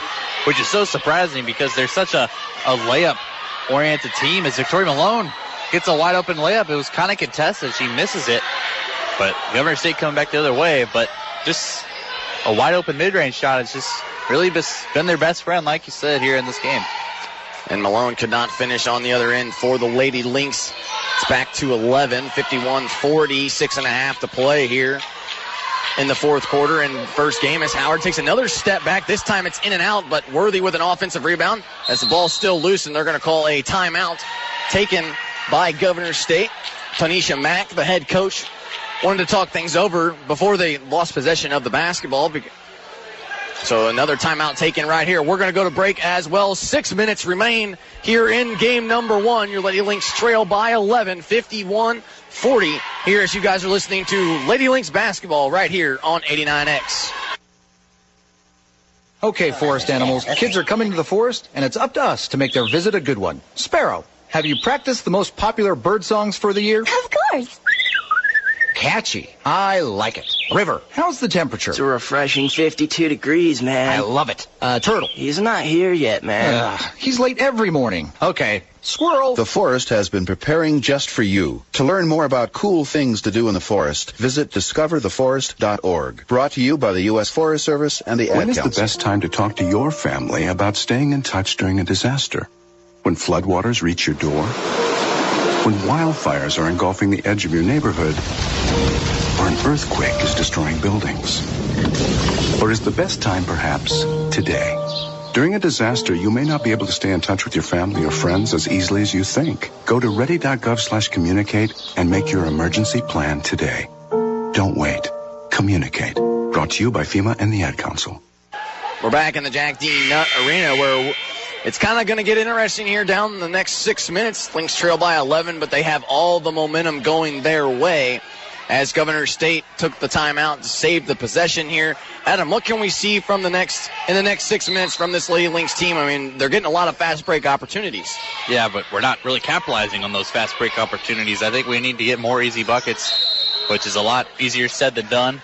which is so surprising because they're such a layup-oriented team. As Victoria Malone gets a wide-open layup, it was kind of contested. She misses it, but Governor State coming back the other way. But just a wide-open mid-range shot has just really been their best friend, like you said, here in this game. And Malone could not finish on the other end for the Lady Lynx. It's back to 11, 51-40, 6.5 to play here in the fourth quarter and first game as Howard takes another step back. This time it's in and out, but Worthy with an offensive rebound as the ball's still loose, and they're going to call a timeout taken by Governor State. Tanisha Mack, the head coach, wanted to talk things over before they lost possession of the basketball. So another timeout taken right here. We're going to go to break as well. 6 minutes remain here in game number one. Your Lady Lynx trail by 11, 51-40. Here as you guys are listening to Lady Lynx basketball right here on 89X. Okay, forest animals. Kids are coming to the forest, and it's up to us to make their visit a good one. Sparrow, have you practiced the most popular bird songs for the year? Of course. Catchy. I like it. River, how's the temperature? It's a refreshing 52 degrees, man. I love it. Turtle. He's not here yet, man. He's late every morning. Okay. Squirrel. The forest has been preparing just for you. To learn more about cool things to do in the forest, visit discovertheforest.org. Brought to you by the U.S. Forest Service and the Ad Council. When is the best time to talk to your family about staying in touch during a disaster? When floodwaters reach your door? When wildfires are engulfing the edge of your neighborhood? Or an earthquake is destroying buildings? Or is the best time perhaps today? During a disaster, you may not be able to stay in touch with your family or friends as easily as you think. Go to ready.gov/communicate and make your emergency plan today. Don't wait. Communicate. Brought to you by FEMA and the Ad Council. We're back in the Jack D. Nutt Arena where it's kind of going to get interesting here down the next 6 minutes. Lynx trail by 11, but they have all the momentum going their way as Governor State took the timeout to save the possession here. Adam, what can we see from in the next 6 minutes from this Lady Lynx team? I mean, they're getting a lot of fast break opportunities. Yeah, but we're not really capitalizing on those fast break opportunities. I think we need to get more easy buckets, which is a lot easier said than done.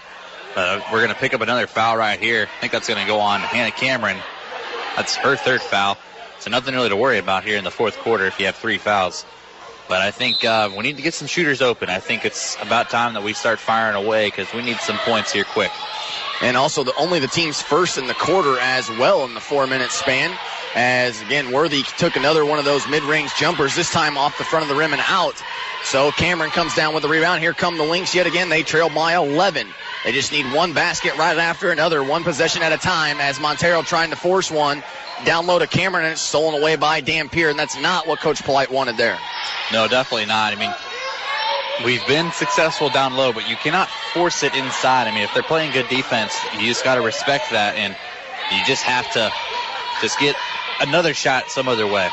We're going to pick up another foul right here. I think that's going to go on Hannah Cameron. That's her third foul. So nothing really to worry about here in the fourth quarter if you have 3 fouls. But I think we need to get some shooters open. I think it's about time that we start firing away because we need some points here quick. And also only the team's first in the quarter as well in the 4-minute span. As, again, Worthy took another one of those mid-range jumpers, this time off the front of the rim and out. So Cameron comes down with the rebound. Here come the Lynx yet again. They trail by 11. They just need one basket right after another, one possession at a time as Montero trying to force one. Down low to Cameron, and it's stolen away by Dampier, and that's not what Coach Polite wanted there. No, definitely not. I mean, we've been successful down low, but you cannot force it inside. I mean, if they're playing good defense, you just got to respect that, and you just have to just get another shot some other way.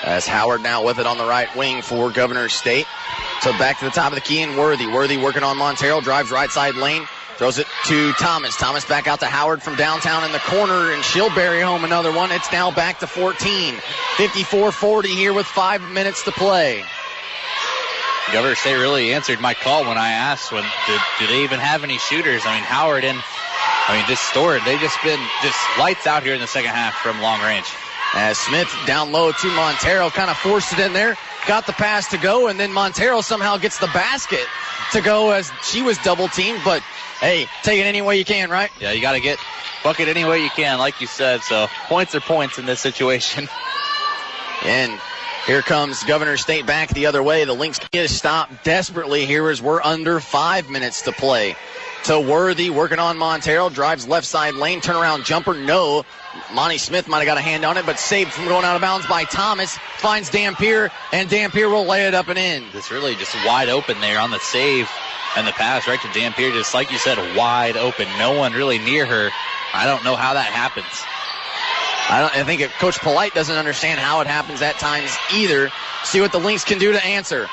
As Howard now with it on the right wing for Governor State. So back to the top of the key and Worthy. Worthy working on Montero, drives right side lane. Throws it to Thomas. Thomas back out to Howard from downtown in the corner, and she'll bury home another one. It's now back to 14. 54-40 here with 5 minutes to play. Governor State really answered my call when I asked, do they even have any shooters? I mean, Howard and, just Stewart, they've just been just lights out here in the second half from long range. As Smith down low to Montero, kind of forced it in there, got the pass to go, and then Montero somehow gets the basket to go as she was double teamed, but hey, take it any way you can, right? Yeah, you got to get bucket any way you can, like you said. So points are points in this situation. And here comes Governor State back the other way. The Lynx need to stop desperately here as we're under 5 minutes to play. To Worthy, working on Montero, drives left side lane, turnaround jumper, no. Monty Smith might have got a hand on it, but saved from going out of bounds by Thomas. Finds Dampier, and Dampier will lay it up and in. It's really just wide open there on the save and the pass right to Dampier, just like you said, wide open. No one really near her. I don't know how that happens. I think Coach Polite doesn't understand how it happens at times either. See what the Lynx can do to answer.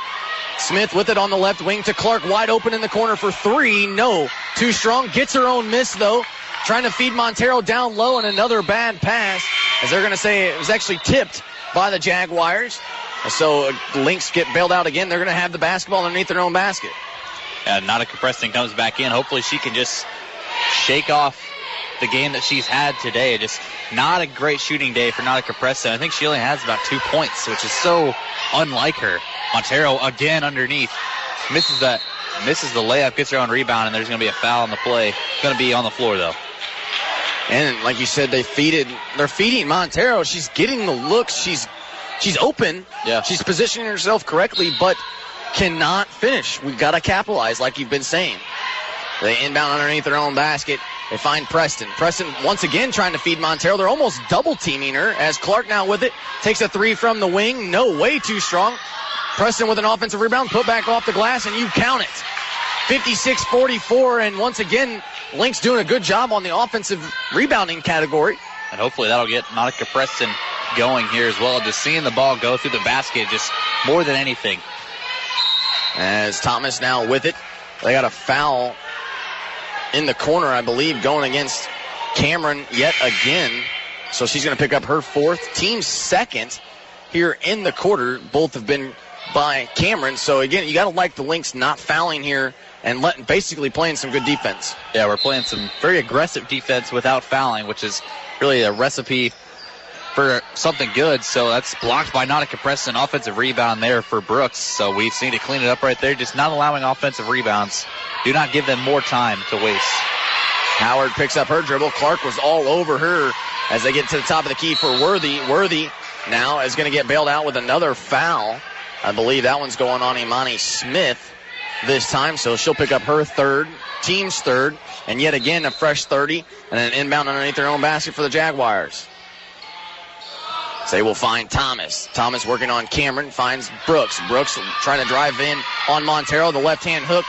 Smith with it on the left wing to Clark, wide open in the corner for 3. No, too strong. Gets her own miss, though. Trying to feed Montero down low, and another bad pass as they're going to say it was actually tipped by the Jaguars. So Lynx get bailed out again. They're going to have the basketball underneath their own basket. Nautica Preston comes back in. Hopefully she can just shake off the game that she's had today. Just not a great shooting day for Nautica Preston. I think she only has about 2 points, which is so unlike her. Montero again underneath. Misses the layup, gets her own rebound, and there's going to be a foul on the play. It's going to be on the floor, though. And like you said, they're feeding Montero. She's getting the looks. She's open. Yeah. She's positioning herself correctly, but cannot finish. We've got to capitalize, like you've been saying. They inbound underneath their own basket. They find Preston. Preston once again trying to feed Montero. They're almost double teaming her as Clark now with it. Takes a three from the wing. No, way too strong. Preston with an offensive rebound. Put back off the glass, and you count it. 56-44, and once again, Lynx doing a good job on the offensive rebounding category. And hopefully that'll get Nautica Preston going here as well. Just seeing the ball go through the basket, just more than anything. As Thomas now with it. They got a foul in the corner, I believe, going against Cameron yet again. So she's going to pick up her fourth. Team second here in the quarter. Both have been by Cameron. So, again, you got to like the Lynx not fouling here and basically playing some good defense. Yeah, we're playing some very aggressive defense without fouling, which is really a recipe for something good. So that's blocked by Nautica Preston. Offensive rebound there for Brooks. So we just need to clean it up right there. Just not allowing offensive rebounds. Do not give them more time to waste. Howard picks up her dribble. Clark was all over her as they get to the top of the key for Worthy. Worthy now is going to get bailed out with another foul. I believe that one's going on Imani Smith this time, so she'll pick up her third, team's third, and yet again a fresh 30, and an inbound underneath their own basket for the Jaguars. So they will find Thomas. Thomas working on Cameron, finds Brooks. Brooks trying to drive in on Montero. The left-hand hook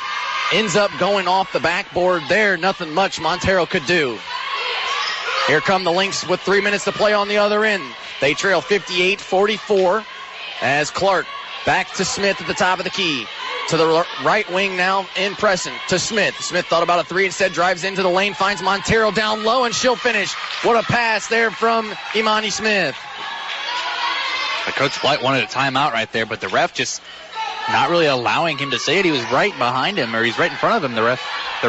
ends up going off the backboard there. Nothing much Montero could do. Here come the Lynx with 3 minutes to play on the other end. They trail 58-44 as Clark back to Smith at the top of the key. To the right wing now in Preston. To Smith. Smith thought about a three, instead drives into the lane, finds Montero down low, and she'll finish. What a pass there from Imani Smith. Coach Blight wanted a timeout right there, but the ref just not really allowing him to say it. He was right behind him, or he's right in front of him. The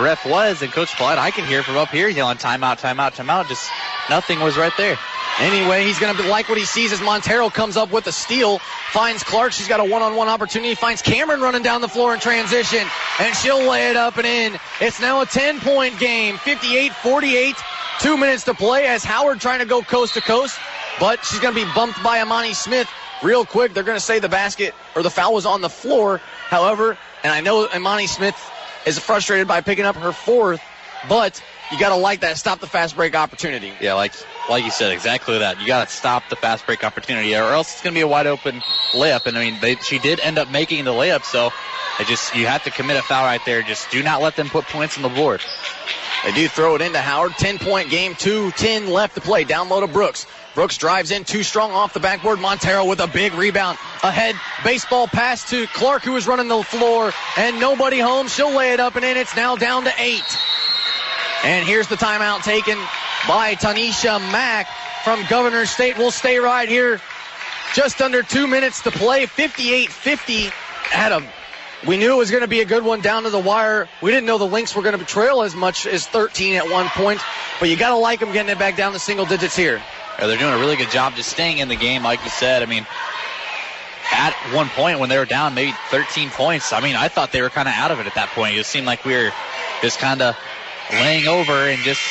ref was, and Coach Blight, I can hear from up here yelling timeout, timeout, timeout. Just nothing was right there. Anyway, he's going to like what he sees as Montero comes up with a steal, finds Clark. She's got a one-on-one opportunity, finds Cameron running down the floor in transition, and she'll lay it up and in. It's now a 10-point game, 58-48, 2 minutes to play as Howard trying to go coast to coast, but she's going to be bumped by Imani Smith real quick. They're going to say the basket or the foul was on the floor. However, and I know Imani Smith is frustrated by picking up her fourth, but you got to like that stop the fast break opportunity. Yeah, like you said, exactly that. You got to stop the fast break opportunity, or else it's going to be a wide open layup. And I mean, she did end up making the layup, so you have to commit a foul right there. Just do not let them put points on the board. They do throw it into Howard. 10-point game, 2:10 left to play. Down low to Brooks. Brooks drives in too strong off the backboard. Montero with a big rebound. Ahead, baseball pass to Clark, who is running the floor, and nobody home. She'll lay it up and in. It's now down to 8. And here's the timeout taken by Tanisha Mack from Governor State. We'll stay right here. Just under 2 minutes to play. 58-50. Adam, we knew it was going to be a good one down to the wire. We didn't know the Lynx were going to trail as much as 13 at one point, but you got to like them getting it back down to single digits here. Yeah, they're doing a really good job just staying in the game, like you said. I mean, at one point when they were down maybe 13 points, I mean, I thought they were kind of out of it at that point. It just seemed like we were just kind of laying over and just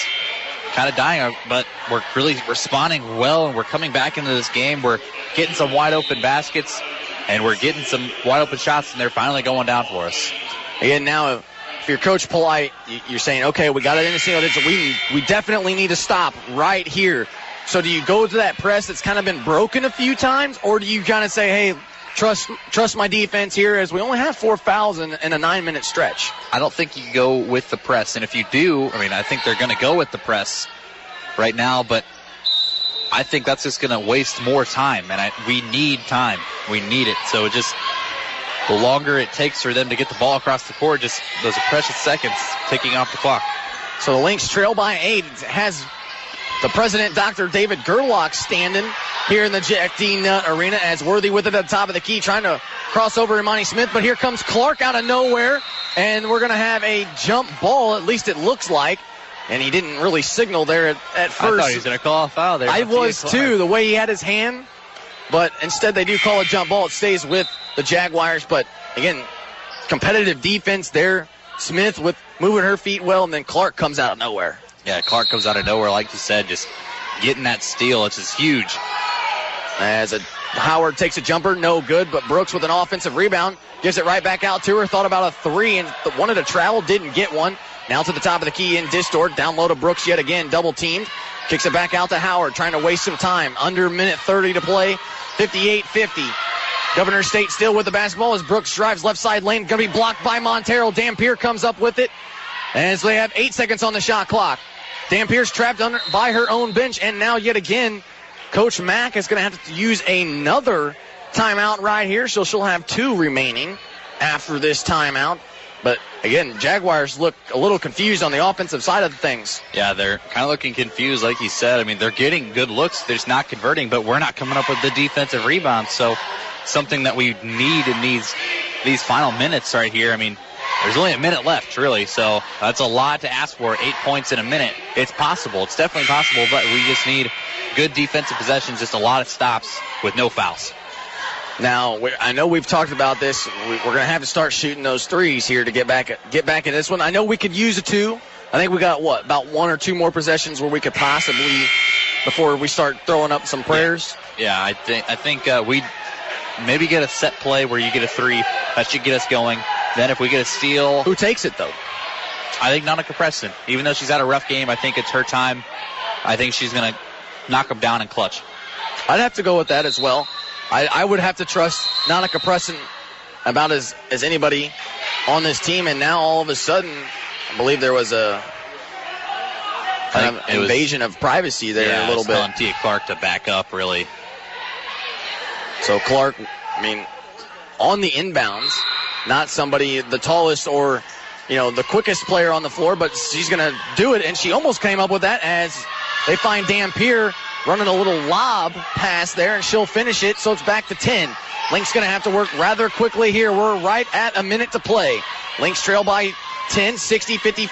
kind of dying, but we're really responding well, and we're coming back into this game. We're getting some wide open baskets, and we're getting some wide open shots, and they're finally going down for us. Again, now, if you're Coach Polite, you're saying, okay, we got it in the single digits. We definitely need to stop right here. So do you go to that press that's kind of been broken a few times, or do you kind of say, hey, trust my defense here, as we only have 4 fouls in a 9-minute stretch? I don't think you go with the press, and if you do, I mean, I think they're going to go with the press right now, but I think that's just going to waste more time, and we need time. We need it. So just the longer it takes for them to get the ball across the court, just those precious seconds ticking off the clock. So the Lynx trail by 8. Has the president, Dr. David Gerlach, standing here in the Jack D. Nutt Arena as Worthy with it at the top of the key, trying to cross over Imani Smith. But here comes Clark out of nowhere, and we're going to have a jump ball, at least it looks like. And he didn't really signal there at first. I thought he was going to call a foul there. I was too, the way he had his hand. But instead they do call a jump ball. It stays with the Jaguars. But, again, competitive defense there. Smith with moving her feet well, and then Clark comes out of nowhere. Yeah, Clark comes out of nowhere, like you said, just getting that steal. It's just huge. As Howard takes a jumper, no good, but Brooks with an offensive rebound, gives it right back out to her, thought about a three, and wanted to travel, didn't get one. Now to the top of the key in Distort, down low to Brooks yet again, double teamed. Kicks it back out to Howard, trying to waste some time. Under minute 30 to play, 58-50. Governor State still with the basketball as Brooks drives left side lane, going to be blocked by Montero. Dampier comes up with it, and so they have 8 seconds on the shot clock. Dampier's trapped by her own bench, and now yet again, Coach Mack is going to have to use another timeout right here, so she'll have 2 remaining after this timeout. But, again, Jaguars look a little confused on the offensive side of things. Yeah, they're kind of looking confused, like you said. I mean, they're getting good looks. They're just not converting, but we're not coming up with the defensive rebounds. So something that we need in these final minutes right here. I mean, there's only a minute left, really, so that's a lot to ask for. 8 points in a minute. It's possible. It's definitely possible, but we just need good defensive possessions, just a lot of stops with no fouls. Now, I know we've talked about this. We're going to have to start shooting those threes here to get back in this one. I know we could use a 2. I think we got, about 1 or 2 more possessions where we could possibly, before we start throwing up some prayers. Yeah, I think we maybe get a set play where you get a 3. That should get us going. Then if we get a steal. Who takes it, though? I think Nanika Preston. Even though she's had a rough game, I think it's her time. I think she's going to knock them down and clutch. I'd have to go with that as well. I would have to trust Nanika Preston about as anybody on this team, and now all of a sudden, I believe there was a kind of invasion of privacy there a little bit. Telling Tia Clark to back up, really. So Clark, I mean, on the inbounds, not somebody the tallest or, the quickest player on the floor, but she's going to do it, and she almost came up with that as they find Dampier running a little lob pass there, and she'll finish it, so it's back to 10. Lynx going to have to work rather quickly here. We're right at a minute to play. Lynx trail by 10, 60-50,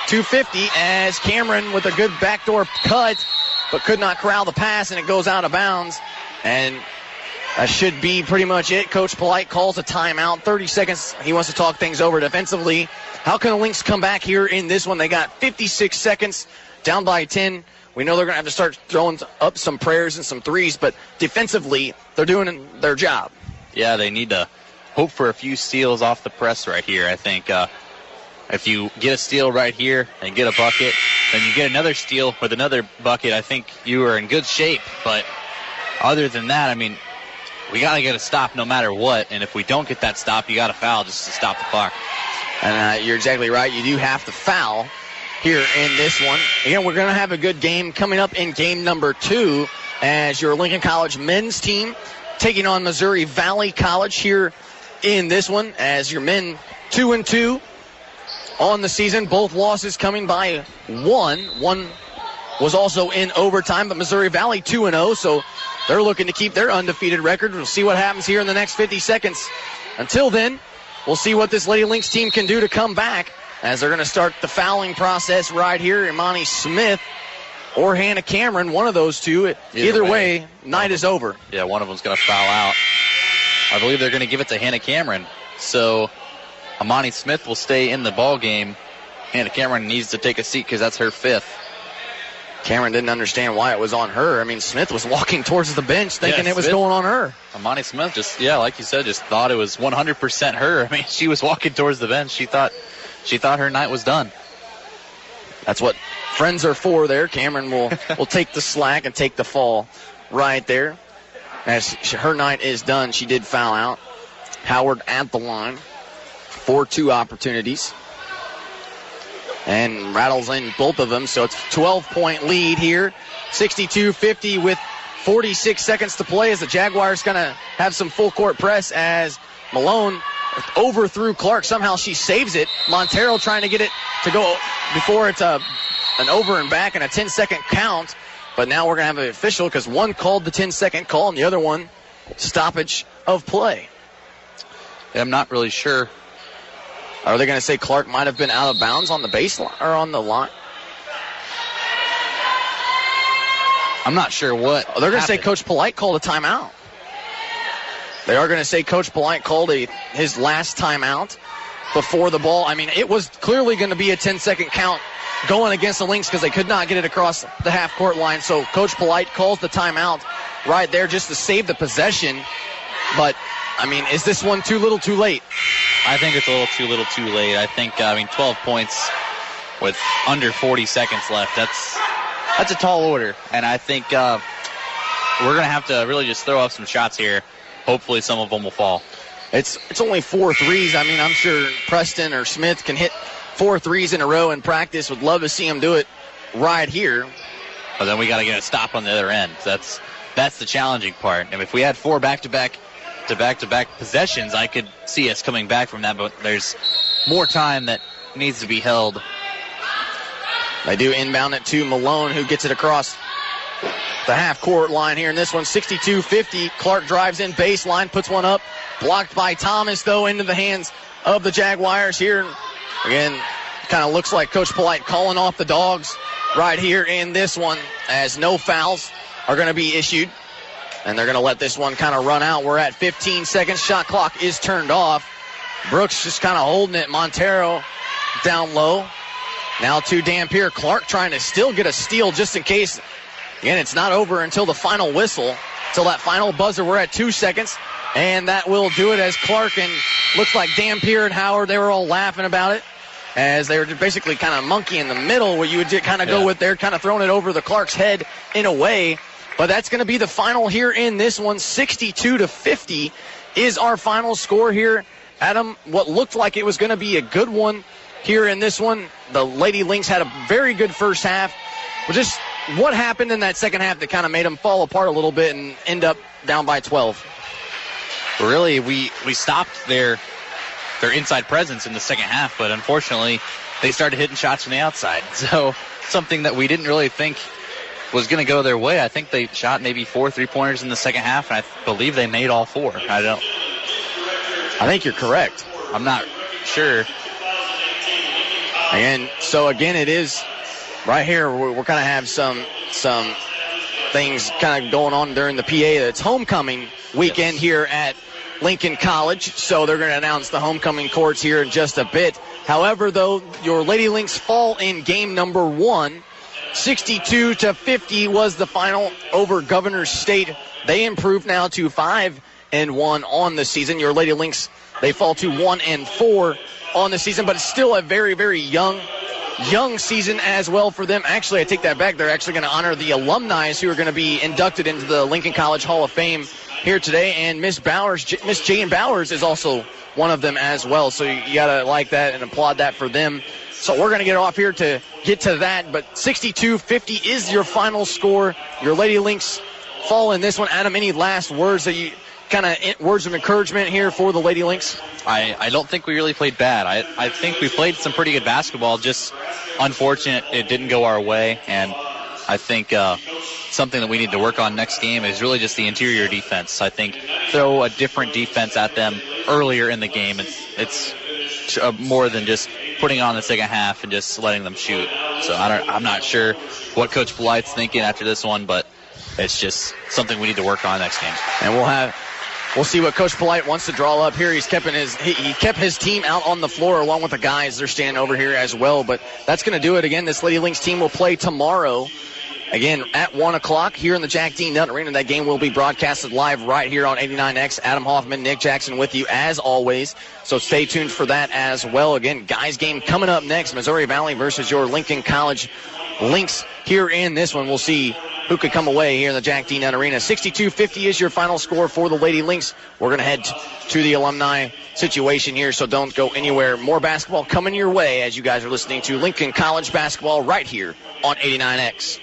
250 as Cameron with a good backdoor cut, but could not corral the pass, and it goes out of bounds. And that should be pretty much it. Coach Polite calls a timeout. 30 seconds. He wants to talk things over defensively. How can the Lynx come back here in this one? They got 56 seconds, down by 10. We know they're going to have to start throwing up some prayers and some threes, but defensively, they're doing their job. Yeah, they need to hope for a few steals off the press right here. I think if you get a steal right here and get a bucket, then you get another steal with another bucket, I think you are in good shape. But other than that, I mean, we got to get a stop no matter what, and if we don't get that stop, you got to foul just to stop the clock. And you're exactly right. You do have to foul here in this one. Again, we're going to have a good game coming up in game number 2 as your Lincoln College men's team taking on Missouri Valley College here in this one as your men 2-2 on the season. Both losses coming by 1. One was also in overtime, but Missouri Valley 2-0, so they're looking to keep their undefeated record. We'll see what happens here in the next 50 seconds. Until then, we'll see what this Lady Lynx team can do to come back as they're going to start the fouling process right here. Imani Smith or Hannah Cameron, one of those two. Either way, night is over. Yeah, one of them's going to foul out. I believe they're going to give it to Hannah Cameron. So Imani Smith will stay in the ball game. Hannah Cameron needs to take a seat because that's her 5th. Cameron didn't understand why it was on her. I mean, Smith was walking towards the bench thinking it was going on her. Imani Smith just, like you said, just thought it was 100% her. I mean, she was walking towards the bench. She thought her night was done. That's what friends are for there. Cameron will take the slack and take the fall right there. As her night is done, she did foul out. Howard at the line. 4-2 opportunities. And rattles in both of them, so it's a 12-point lead here. 62-50 with 46 seconds to play as the Jaguars going to have some full-court press as Malone overthrew Clark. Somehow she saves it. Montero trying to get it to go before it's an over and back and a 10-second count. But now we're going to have an official because one called the 10-second call and the other one stoppage of play. I'm not really sure. Are they going to say Clark might have been out of bounds on the baseline or on the line? I'm not sure what. They're going to say Coach Polite called a timeout. They are going to say Coach Polite called his last timeout before the ball. I mean, it was clearly going to be a 10-second count going against the Lynx because they could not get it across the half-court line. So Coach Polite calls the timeout right there just to save the possession. But, I mean, is this one too little too late? I think it's a little too little too late. I think, 12 points with under 40 seconds left. That's a tall order. And I think we're going to have to really just throw up some shots here. Hopefully some of them will fall. It's only 4 threes. I mean, I'm sure Preston or Smith can hit 4 threes in a row in practice. Would love to see him do it right here. But then we got to get a stop on the other end. That's the challenging part. And if we had 4 back-to-back possessions, I could see us coming back from that. But there's more time that needs to be held. They do inbound it to Malone, who gets it across the half-court line here in this one. 62-50. Clark drives in baseline, puts one up. Blocked by Thomas, though, into the hands of the Jaguars here. Again, kind of looks like Coach Polite calling off the Dogs right here in this one, as no fouls are going to be issued. And they're going to let this one kind of run out. We're at 15 seconds. Shot clock is turned off. Brooks just kind of holding it. Montero down low. Now to Dampier. Clark trying to still get a steal just in case. Again, it's not over until the final whistle, until that final buzzer. We're at 2 seconds. And that will do it as Clark and looks like Dampier and Howard, they were all laughing about it as they were basically kind of monkey in the middle where you would kind of go with there, kind of throwing it over the Clark's head in a way. But that's going to be the final here in this one. 62-50 is our final score here. Adam, what looked like it was going to be a good one here in this one. The Lady Lynx had a very good first half. But just what happened in that second half that kind of made them fall apart a little bit and end up down by 12? Really, we stopped their inside presence in the second half, but unfortunately, they started hitting shots from the outside. So something that we didn't really think was going to go their way. I think they shot maybe 4 3-pointers in the second half, and I believe they made all 4. I think you're correct. I'm not sure. And so again, it is right here. We're kind of have some things kind of going on during the PA. It's homecoming weekend here at Lincoln College, so they're going to announce the homecoming courts here in just a bit. However, though, your Lady Lynx fall in game number 1. 62-50 was the final over Governors State. They improved now to 5-1 on the season. Your Lady Lynx, they fall to 1-4 on the season, but it's still a very, very young season as well for them. Actually, I take that back. They're actually going to honor the alumni who are going to be inducted into the Lincoln College Hall of Fame here today, and Miss Jane Bowers is also one of them as well. So you got to like that and applaud that for them. So we're going to get off here to get to that, but 62-50 is your final score. Your Lady Lynx fall in this one. Adam, any last words that you words of encouragement here for the Lady Lynx? I don't think we really played bad. I think we played some pretty good basketball. Just unfortunate it didn't go our way, and I think something that we need to work on next game is really just the interior defense. I think throw a different defense at them earlier in the game. It's more than just putting on the second half and just letting them shoot. So I'm not sure what Coach Polite's thinking after this one, but it's just something we need to work on next game. And we'll see what Coach Polite wants to draw up here. He kept his team out on the floor along with the guys. They're standing over here as well. But that's going to do it again. This Lady Lynx team will play tomorrow. Again, at 1 o'clock here in the Jack D. Nutt Arena. That game will be broadcasted live right here on 89X. Adam Hoffman, Nick Jackson with you as always. So stay tuned for that as well. Again, guys game coming up next. Missouri Valley versus your Lincoln College Lynx here in this one. We'll see who could come away here in the Jack D. Nutt Arena. 62-50 is your final score for the Lady Lynx. We're going to head to the alumni situation here, so don't go anywhere. More basketball coming your way as you guys are listening to Lincoln College basketball right here on 89X.